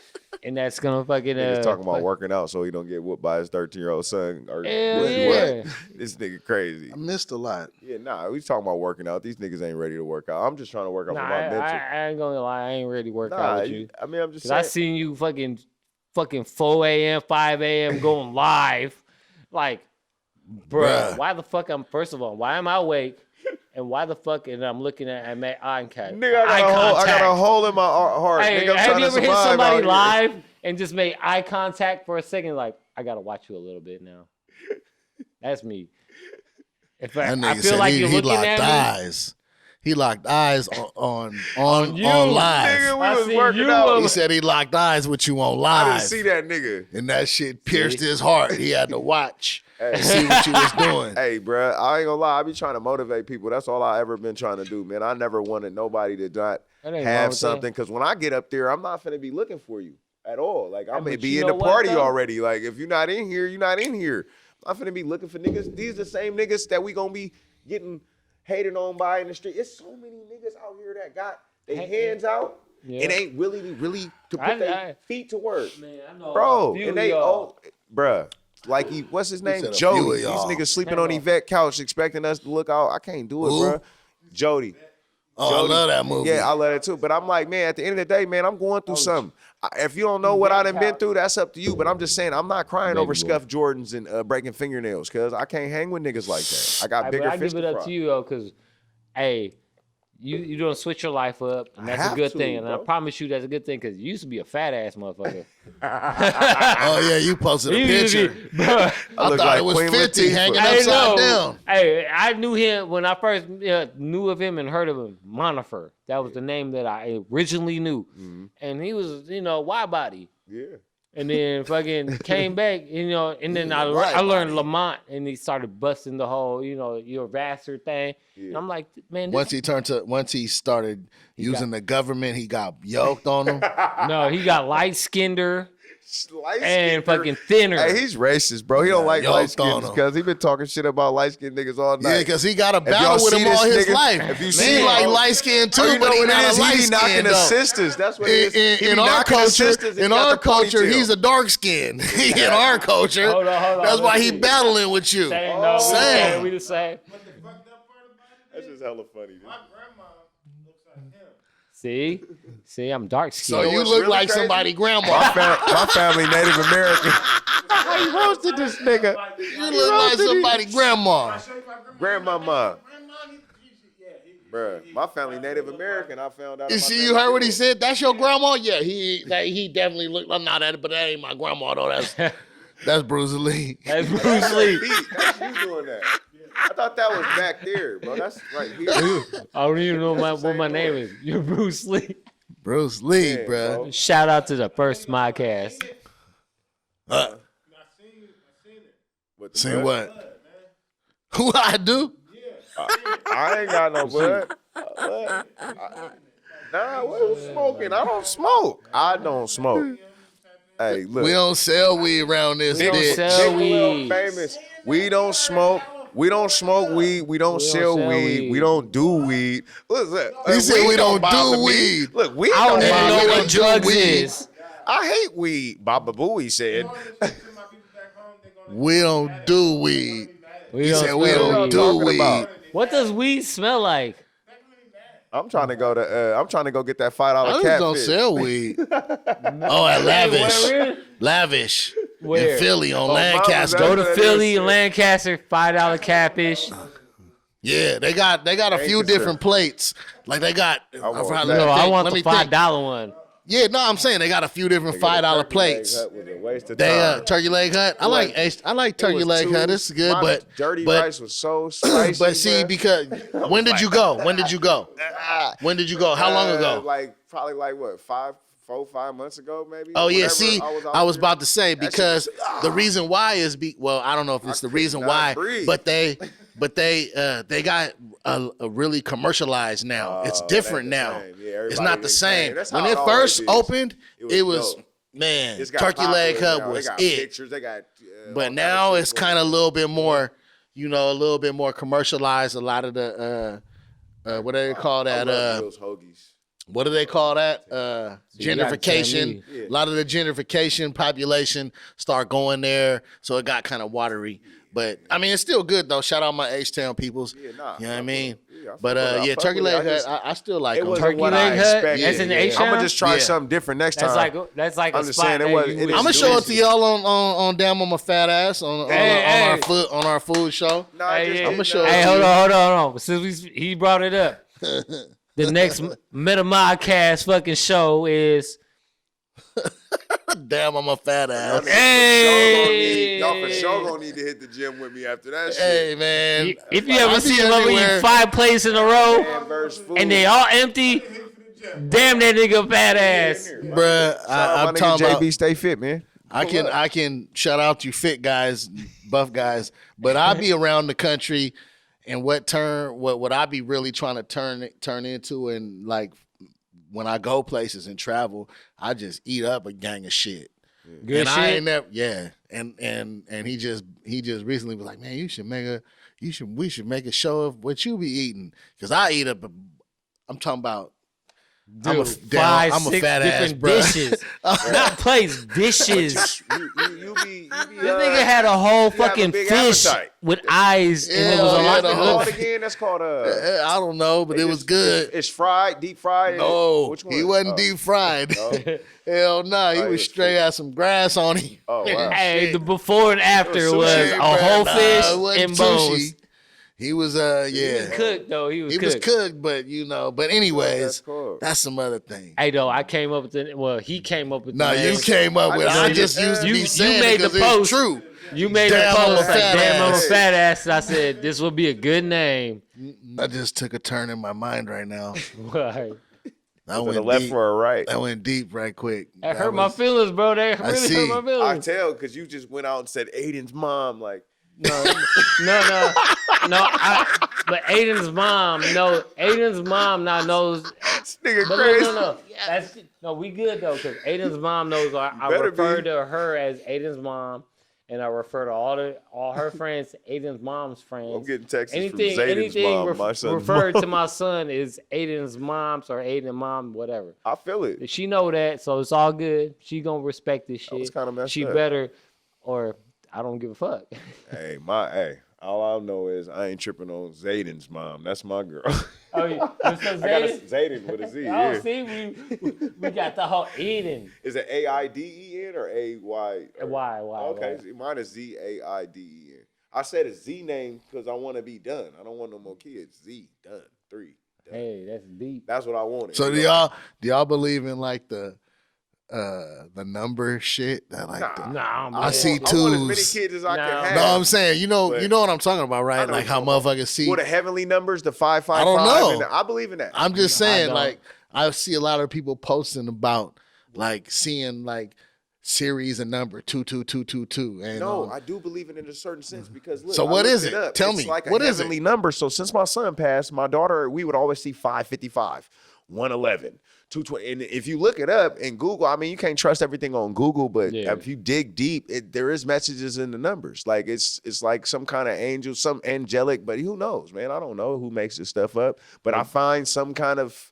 and that's gonna fucking. Niggas talking about working out so he don't get whooped by his 13-year-old son. Or Hell what? yeah. This nigga crazy. I missed a lot. Yeah, nah, we talking about working out. These niggas ain't ready to work out. I'm just trying to work out Nah, for my mental. I ain't gonna lie. I ain't ready to work Nah, out with you. I mean, I'm just Cause I saying. seen you fucking 4 a.m., 5 a.m. going live. Like, bruh, Bruh. why the fuck first of all, why am I awake? And why the fuck and I'm looking at eye contact? Nigga, I got a hole in my heart. Hey, Nigga, I'm have trying you to ever hit survive out somebody here. live and just made eye contact for a second? Like, I gotta watch you a little bit now. That's me. If I That nigga feel said like he you're looking locked at me. eyes. He locked eyes on you, live. Nigga, we I was see working you out. He said he locked eyes with you on I live. didn't see that nigga. And that shit pierced his heart. He had to watch and see what you was doing. Hey, bruh, I ain't gonna lie. I be trying to motivate people. That's all I ever been trying to do, man. I never wanted nobody to not That ain't wrong have with something. Because when I get up there, I'm not finna be looking for you at all. Like, I'm but gonna be you in know the what, party though? already. Like, if you're not in here, you're not in here. I'm not finna be looking for niggas. These the same niggas that we gonna be getting hated on by in the street. It's so many niggas out here that got their hands out Yeah. and ain't really to put I- their feet to work. Man, I know Bro, a few and they of y'all. bruh. like what's his name? said a few Jody. of These y'all. niggas sleeping on Yvette couch expecting us to look out. I can't do it, Who? bro. Jody. Oh, Jody. I love that movie. Yeah, I love it too. But I'm like, man, at the end of the day, man, I'm going through something. If you don't know what I done been through, that's up to you. But I'm just saying, I'm not crying over scuffed Jordans and breaking fingernails because I can't hang with niggas like that. I got bigger I fish give it to up fry. to you though, because hey, you don't switch your life up, and that's a have good to, thing. And I bro. promise you, that's a good thing because you used to be a fat ass motherfucker. Oh yeah, you posted a You used to picture. be- bro, I look thought like it was Queen 50 Latifah. hanging I upside know. down. Hey, I knew him when I first knew of him and heard of him. Monifer, that was the name that I originally knew, and he was wide body. Yeah. And then fucking came back, and then I learned Lamont, and he started busting the whole, your Vassar thing. And I'm like, man, Once he started using the government, he got yoked on him. no, he got light skinned and fucking thinner. Hey, he's racist, bro. He don't like Yoked light on skins him. because he been talking shit about light skinned niggas all night. Yeah, because he got a y'all battle with see him all this his nigga- life. if you Man, see he him- like light skin too, Oh, you but know he what not it a is? He light be knocking skin the though. sisters. That's what it is. He be In our knocking the culture, sisters and in he got our the culture, ponytail. he's a dark skin. In our culture, Hold on, that's why let's he see. battling with you. Same, no, Same. we the same. But the fucked up part about it That's is, just hella funny. Dude. my grandma looks like him. See, I'm dark So skinned. you what's look really like crazy? somebody grandma. My family Native American. He roasted this nigga. You look like somebody grandma. Grandmama. Bruh, my family Native American. I found out. You see, you heard what he said? That's your grandma? Yeah, he definitely looked. I'm not that, but that ain't my grandma though. That's Bruce Lee. That's Bruce Lee. That's you doing that. I thought that was back there, bro. That's right here. I don't even know what my name is. You're Bruce Lee. Bruce Lee, Yeah, bruh. bro. Shout out to the first Modcast. I seen it. What the See fuck? what? Who I do? I ain't got no blood. Nah, what's smoking? I don't smoke. I don't smoke. Hey, look. We don't sell weed around this We don't bitch. sell Big Lil weed. famous. We don't smoke. We don't smoke weed. We don't sell sell weed. weed. We don't do weed. What's that? He said we don't bother do me. weed. Look, weed I don't even bother know me. what drugs weed. is. I hate weed. Baba Booey said. We don't do weed. We He don't said we sell don't weed. do Talking weed. about. What does weed smell like? I'm trying to go to. I'm trying to go get that $5 I just don't catfish. sell weed. Oh, at Lavish Where? in Philly on Oh, Lancaster. Go to That Philly is- and Lancaster, $5 catfish. Yeah, they got a few different plates. Like they got. want let that. me No, I think, want let the me think. $5 one. Yeah, no, I'm saying they got a few different $5 plates. That was a waste of They time. turkey leg hut. I like turkey was leg too- hut. It's good, my but dirty but rice was so spicy. but see, bruh. because when did you go? When did you go? When did you go? How long ago? Like probably like what 5 months ago, maybe. Oh yeah, Whenever see, out I was there. about to say That shit because was- the reason why is well, I don't know if it's the could reason not why, breathe. but they got a really commercialized now. It's Oh, it different ain't the now. same. Yeah, It's everybody not the ain't same. same. That's When how it it always first is. opened, it was was dope. man, It's got turkey leg popular hut now. They was got it. pictures. They got. But now it's kind of a little bit more, a little bit more commercialized. A lot of the what do they call that? Hoagies. What do they call that? you gotta Gentrification. tell me. A lot of the gentrification population start going there, so it got kind of watery. But I mean, it's still good though. Shout out my H-Town peoples. Yeah, nah, You know what I mean? Yeah, I fuck But with it. I yeah, fuck turkey with it. leg I hut. just- I still like It them. wasn't Turkey what leg I hut? expected. That's in the I'm H-Town? gonna just try Yeah. something different next That's time. like a I'm just spot saying, that it was- you it would- is I'm gonna show it to delicious. y'all on Damn on my fat ass on our food show. Nah, I just Hey, didn't I'ma show know. it Hey, to hold you. on. Since he brought it up, the next Modcast fucking show is Damn on my fat ass. Y'all for sure gonna need to hit the gym with me after that shit. Hey man, if you I ever be see him over everywhere. eat 5 plates in a row Man versus food. and they all empty, damn that nigga fat ass. bruh. I'm talking about. JB, stay fit, man. I can shout out you fit guys, buff guys, but I be around the country, and what I be really trying to turn into, and like when I go places and travel, I just eat up a gang of shit. Good and shit. I ain't never, yeah. And he just recently was like, man, we should make a show of what you be eating, because I eat up. I'm talking about Dude, I'm a 6 fat ass, different bro. dishes. Not plates, dishes. You be This nigga had a whole fucking big fish appetite. with eyes, and it was a Yeah, lot. the What's whole- called again? That's called I don't know, but it was good. It's fried, deep fried. No, Which one? he wasn't Oh. deep fried. No? Hell no, he he was was straight had some grass on him. Oh, wow. Hey, Shit. the before and after It was was sushi, a Bruh, whole nah, fish it wasn't and bones. sushi. He was He was cooked though. He was He cooked. was cooked, but but anyways, That's cool. that's some other thing. Hey, though, I came up with he came up with No, the you name. came up with. I you- just used to you- be you saying made it 'cause the it's post. true. You made Damn, the I'm a post like, fat damn, I'm a ass. fat ass. And I said, this would be a good name. I just took a turn in my mind right now. Right. I To went the left deep. or a right? That went deep right quick. That hurt my feelings, bro. That really see. hurt my I feelings. tell because you just went out and said Aiden's mom. Like, No. But Aiden's mom now knows. this nigga But crazy. no. We good though, because Aiden's mom knows. I Better refer be. to her as Aiden's mom, and I refer to all her friends, Aiden's mom's friends. I'm getting texts from anything Zayden's mom, my son's referred mom. to my son is Aiden's mom's or Aiden mom, whatever. I feel it. She know that, so it's all good. She gonna respect this shit. was kinda messed she up. better, or I don't give a fuck. Hey, all I know is I ain't tripping on Zayden's mom. That's my girl. Oh, yeah. So I got Zayden? Zayden with a Z. Oh, Yeah. see, we got the whole Aiden. Is it AIDEN or AY? Why? Okay, see, mine is ZAIDEN. I said a Z name because I want to be done. I don't want no more kids. Z done 3. Done. Hey, that's deep. That's what I wanted. So do y'all believe in like the number shit? That like the, Nah, I see I want as many twos. kids as I No. can have. No, I'm saying you know But- what I'm talking about, I right? know Like what how you're talking motherfuckers see. What the heavenly numbers, the 555. I don't know. I believe in that. I'm just I saying, don't. like I see a lot of people posting about like seeing like series and number 22222. And No, I do believe it in a certain sense because look. So what I is looked it? up. Tell It's me. like a What is it? heavenly number. So since my son passed, my daughter, we would always see 555, 111, 220. And if you look it up in Google, I mean, you can't trust everything on Google, but Yeah. if you dig deep, there is messages in the numbers. Like it's like some kind of angel, some angelic, but who knows, man? I don't know who makes this stuff up, but I find some kind of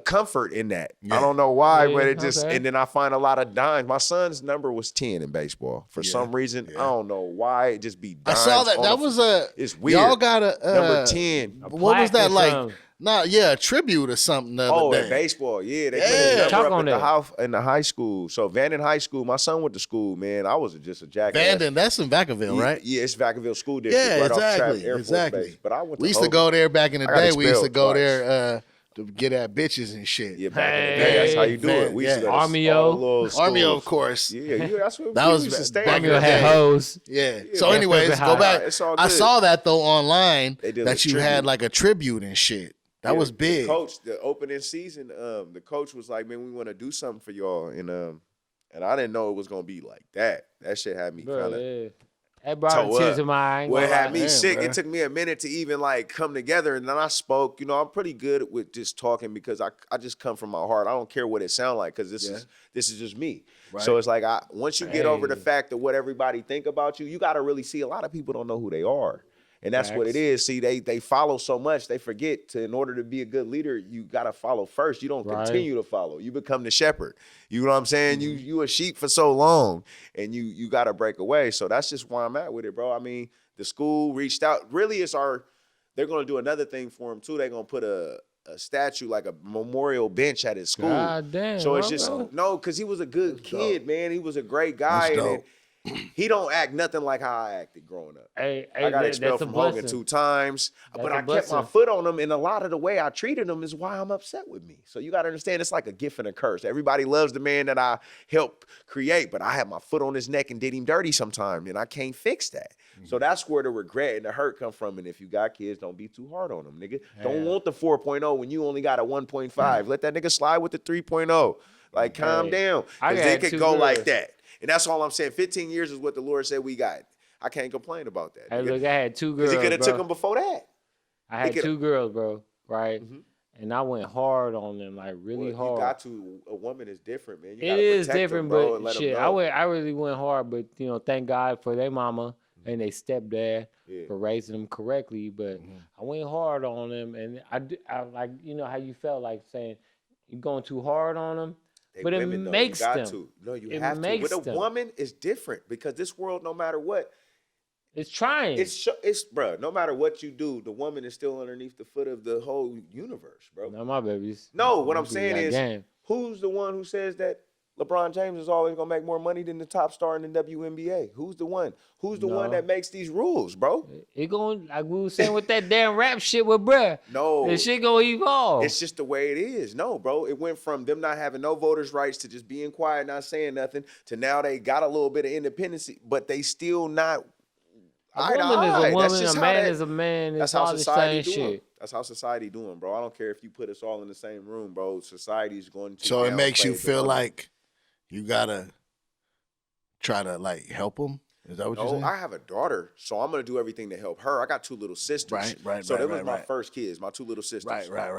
comfort in that. I don't know why, Yeah, but it just, okay. and then I find a lot of dimes. My son's number was 10 in baseball. For some reason, I don't know why, it just be I dimes. saw that. on That the- was a. it's weird. Y'all got a number 10. What was plaque that or like? something. A tribute or something the other Oh, day. in baseball, yeah. They Yeah. put his number Talk up on in the that. house in the high school. So Vanden High School, my son went to school, man. I was just a jackass. Vanden, that's in Vacaville, Yeah, right? Yeah, it's Vacaville School District. Yeah, right off exactly, Trapp Air Force exactly. Base. But I went to We used to Hogan. go there back in the I got day. We used to expelled go twice. there to get at bitches and shit. Yeah, back in the day, that's how you do it. We used to go to Armio. all the little Army, schools. of course. Yeah, that's what That we was used to stay back in in Armio the had day. hoes. Yeah. So, Yeah, anyways, favorite go high. back. It's all I good. saw that though online They did that a you tribute. had like a tribute and shit. That was big. The coach, the opening season, the coach was like, "Man, we want to do something for y'all," and I didn't know it was gonna be like that. That shit had me Bro, kind of. yeah. That brought toe a tear up. to my eye. Well, it had me Damn, sick. bro. It took me a minute to even like come together, and then I spoke. You know, I'm pretty good with just talking because I just come from my heart. I don't care what it sound like because this is just me. So it's like once you get over the Hey. fact of what everybody think about you, you got to really see. A lot of people don't know who they are. And that's what it Facts. is. See, they follow so much, they forget in order to be a good leader, you gotta follow first. You don't Right. continue to follow. You become the shepherd. You know what I'm saying? You a sheep for so long, and you gotta break away. So that's just where I'm at with it, bro. I mean, the school reached out. Really, they're gonna do another thing for him too. They're gonna put a statue, like a memorial bench at his school. God damn, So it's bro. just because he was a good kid, man. He was a great guy, That's and dope. he don't act nothing like how I acted growing up. Hey, I got expelled that's a from Hogan blessing. 2 times, That's but a I kept my blessing. foot on him, and a lot of the way I treated him is why I'm upset with me. So you got to understand, it's like a gift and a curse. Everybody loves the man that I helped create, but I had my foot on his neck and did him dirty sometimes, and I can't fix that. So that's where the regret and the hurt come from. And if you got kids, don't be too hard on them, nigga. Don't want the 4.0 when you only got a 1.5. Let that nigga slide with the 3.0. Like, calm Hey, down, I because they got could 2 go girls. like that. And that's all I'm saying. 15 years is what the Lord said we got. I can't complain about that. Hey, nigga. look, I had 2 girls, Because he could have bro. took him before that. I had coulda- 2 girls, bro, right? Mhm. And I went hard on them, like really Well, hard. You got to. A woman is different, man. You It gotta is protect different, them, bro, but and let 'em shit, know. I really went hard. But thank God for their mama and their stepdad Yeah. for raising them correctly. But I went hard on them, and I like how you felt like saying you're going too hard on them. They But it women, though, makes you got them. to. No, you It have to. makes With a them. woman, it's different because this world, no matter what, It's trying. it's bro. No matter what you do, the woman is still underneath the foot of the whole universe, bro. Not my babies. No, what I'm Do saying that is, game. who's the one who says that LeBron James is always gonna make more money than the top star in the WNBA? Who's the one? Who's the one that makes these rules, bro? It going like we were saying with that damn rap shit with bruh. No. That shit gonna evolve. It's just the way it is. No, bro. It went from them not having no voters' rights to just being quiet, not saying nothing, to now they got a little bit of independence, but they still not. A woman is a woman, a man is a man. That's It's how all the society same doing. shit. That's how society doing, bro. I don't care if you put us all in the same room, bro. Society's going to. So it makes you downplay the feel woman. like you gotta try to like help them. Is that what you're No, saying? I have a daughter, so I'm gonna do everything to help her. I got 2 little sisters. Right, So right, that was right, my right. first kids, my 2 little sisters. Right.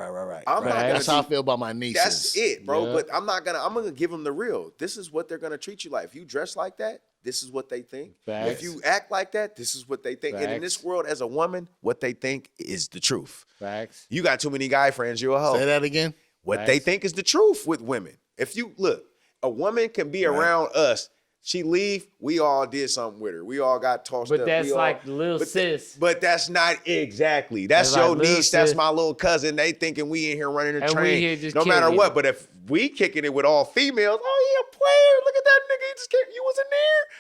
I'm not gonna That's how I do- feel about my nieces. That's it, bro. Yeah. But I'm gonna give them the real. This is what they're gonna treat you like. If you dress like that, this is what they think. Facts. If you act like that, this is what they think. And in Facts. this world, as a woman, what they think is the truth. Facts. You got too many guy friends, you're a hoe. Say that again. What Facts. they think is the truth with women. If you look, a woman can be around us. She leave, we all did something with her. We all got tossed up. But that's We all- like little sis. But that's not exactly. That's That's your like little niece. That's sis. my little cousin. They thinking we in here running the And we train. here just No matter kicking what. it. But if we kicking it with all females, oh, he a player. Look at that nigga. He just came. You was in there.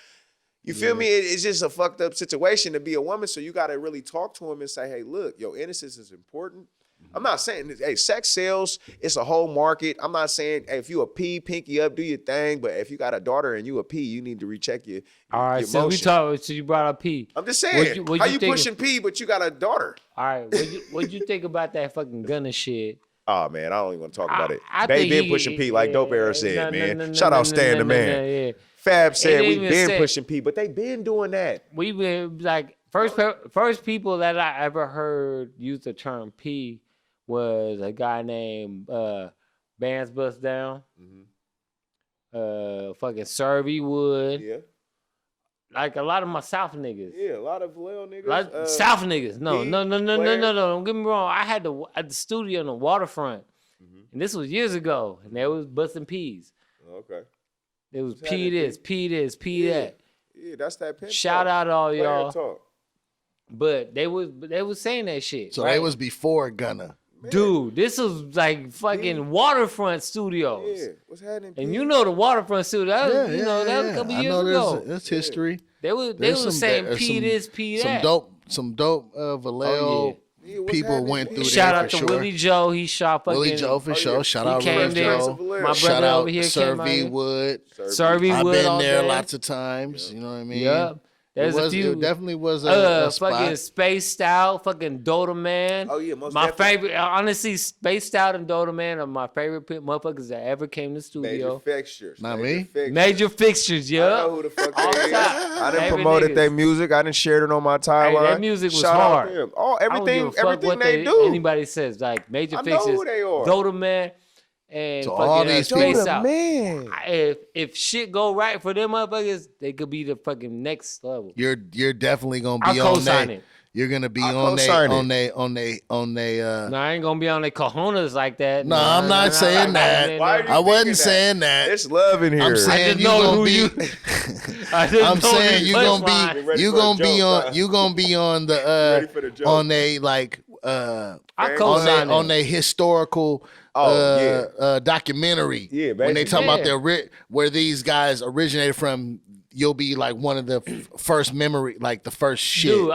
You feel me? It's just a fucked up situation to be a woman. So you got to really talk to him and say, hey, look, your innocence is important. I'm not saying, hey, sex sells. It's a whole market. I'm not saying, hey, if you a P, pinky up, do your thing. But if you got a daughter and you a P, you need to recheck your All right, your so we motion. talk. So you brought up P. I'm just saying, What how you you thinking? pushing P, but you got a daughter? All right, what you think about that fucking Gunna shit? Oh, man, I don't even want to talk about it. I They think been he- pushing P like Dope Era said, no, man. no, no, Shout no, out no, Stan no, the no, man. no, yeah. Fab said It we even been said- pushing P, but they been doing that. We been like first people that I ever heard use the term P was a guy named Bands Bust Down, fucking Servy Wood, Yeah, like a lot of my South niggas. yeah, a lot of little niggas. Like South niggas. No, P, no. Claire. Don't get me wrong. I had at the studio on the waterfront, and this was years ago, and they was busting P's. Okay. It was What's P happening, this, P this, P that. Yeah, that's that pimp Shout talk. out to all Player y'all. talk. But they was saying that shit. So right? they was before Gunna. Dude, this was like fucking waterfront studios. Yeah, what's happening? And P? you know the waterfront studio, that was, that was a couple I years know ago. there's history. They was There's saying there's P this, P that. Some dope Vallejo Yeah, what's people happening? went through Shout there out for to sure. Willie Joe. He shot fucking Willie Joe for sure. yeah. Shout He out came Willie there. Joe. Vallejo. My Shout brother out over here Sir came out V here. Wood. Servy I've Wood been all there day. lots of times. You know what I mean? Yep. There's it a few. It definitely was a fucking spot. Spaced Out, fucking Dota Man. Oh, yeah, most my definitely. favorite, honestly, Spaced Out and Dota Man are my favorite motherfuckers that ever came to the Major studio. fixtures. Not Major me? fixtures. Major fixtures, I yeah. know who the fuck All they the is. time. I done Favorite promoted niggas. their music. I done shared it on my timeline. that music was Shout hard. Out them. Oh, I don't give everything, a fuck everything what they do. Anybody says like Major I know Fixers, who they are. Dota Man, and So fucking all these Spaced people- Out. man. If shit go right for them motherfuckers, they could be the fucking next level. You're definitely gonna I'll be on co-sign they. it. You're gonna be I'll on co-sign they it. on they. No, I ain't gonna be on their cojones like that. No, I'm not saying that. Why are you I wasn't thinking that? saying that. It's love in here. I'm I saying just you know gonna who be. you. I just I'm know saying the you gonna punchline. be. Ready You for a gonna be joke, on. huh? You gonna be on Ready for the the joke. on they like I on co-sign on it. they historical documentary. Yeah, when they basically. talk about their where these guys originated from, you'll be like one of the first memory, like the first shit. Dude,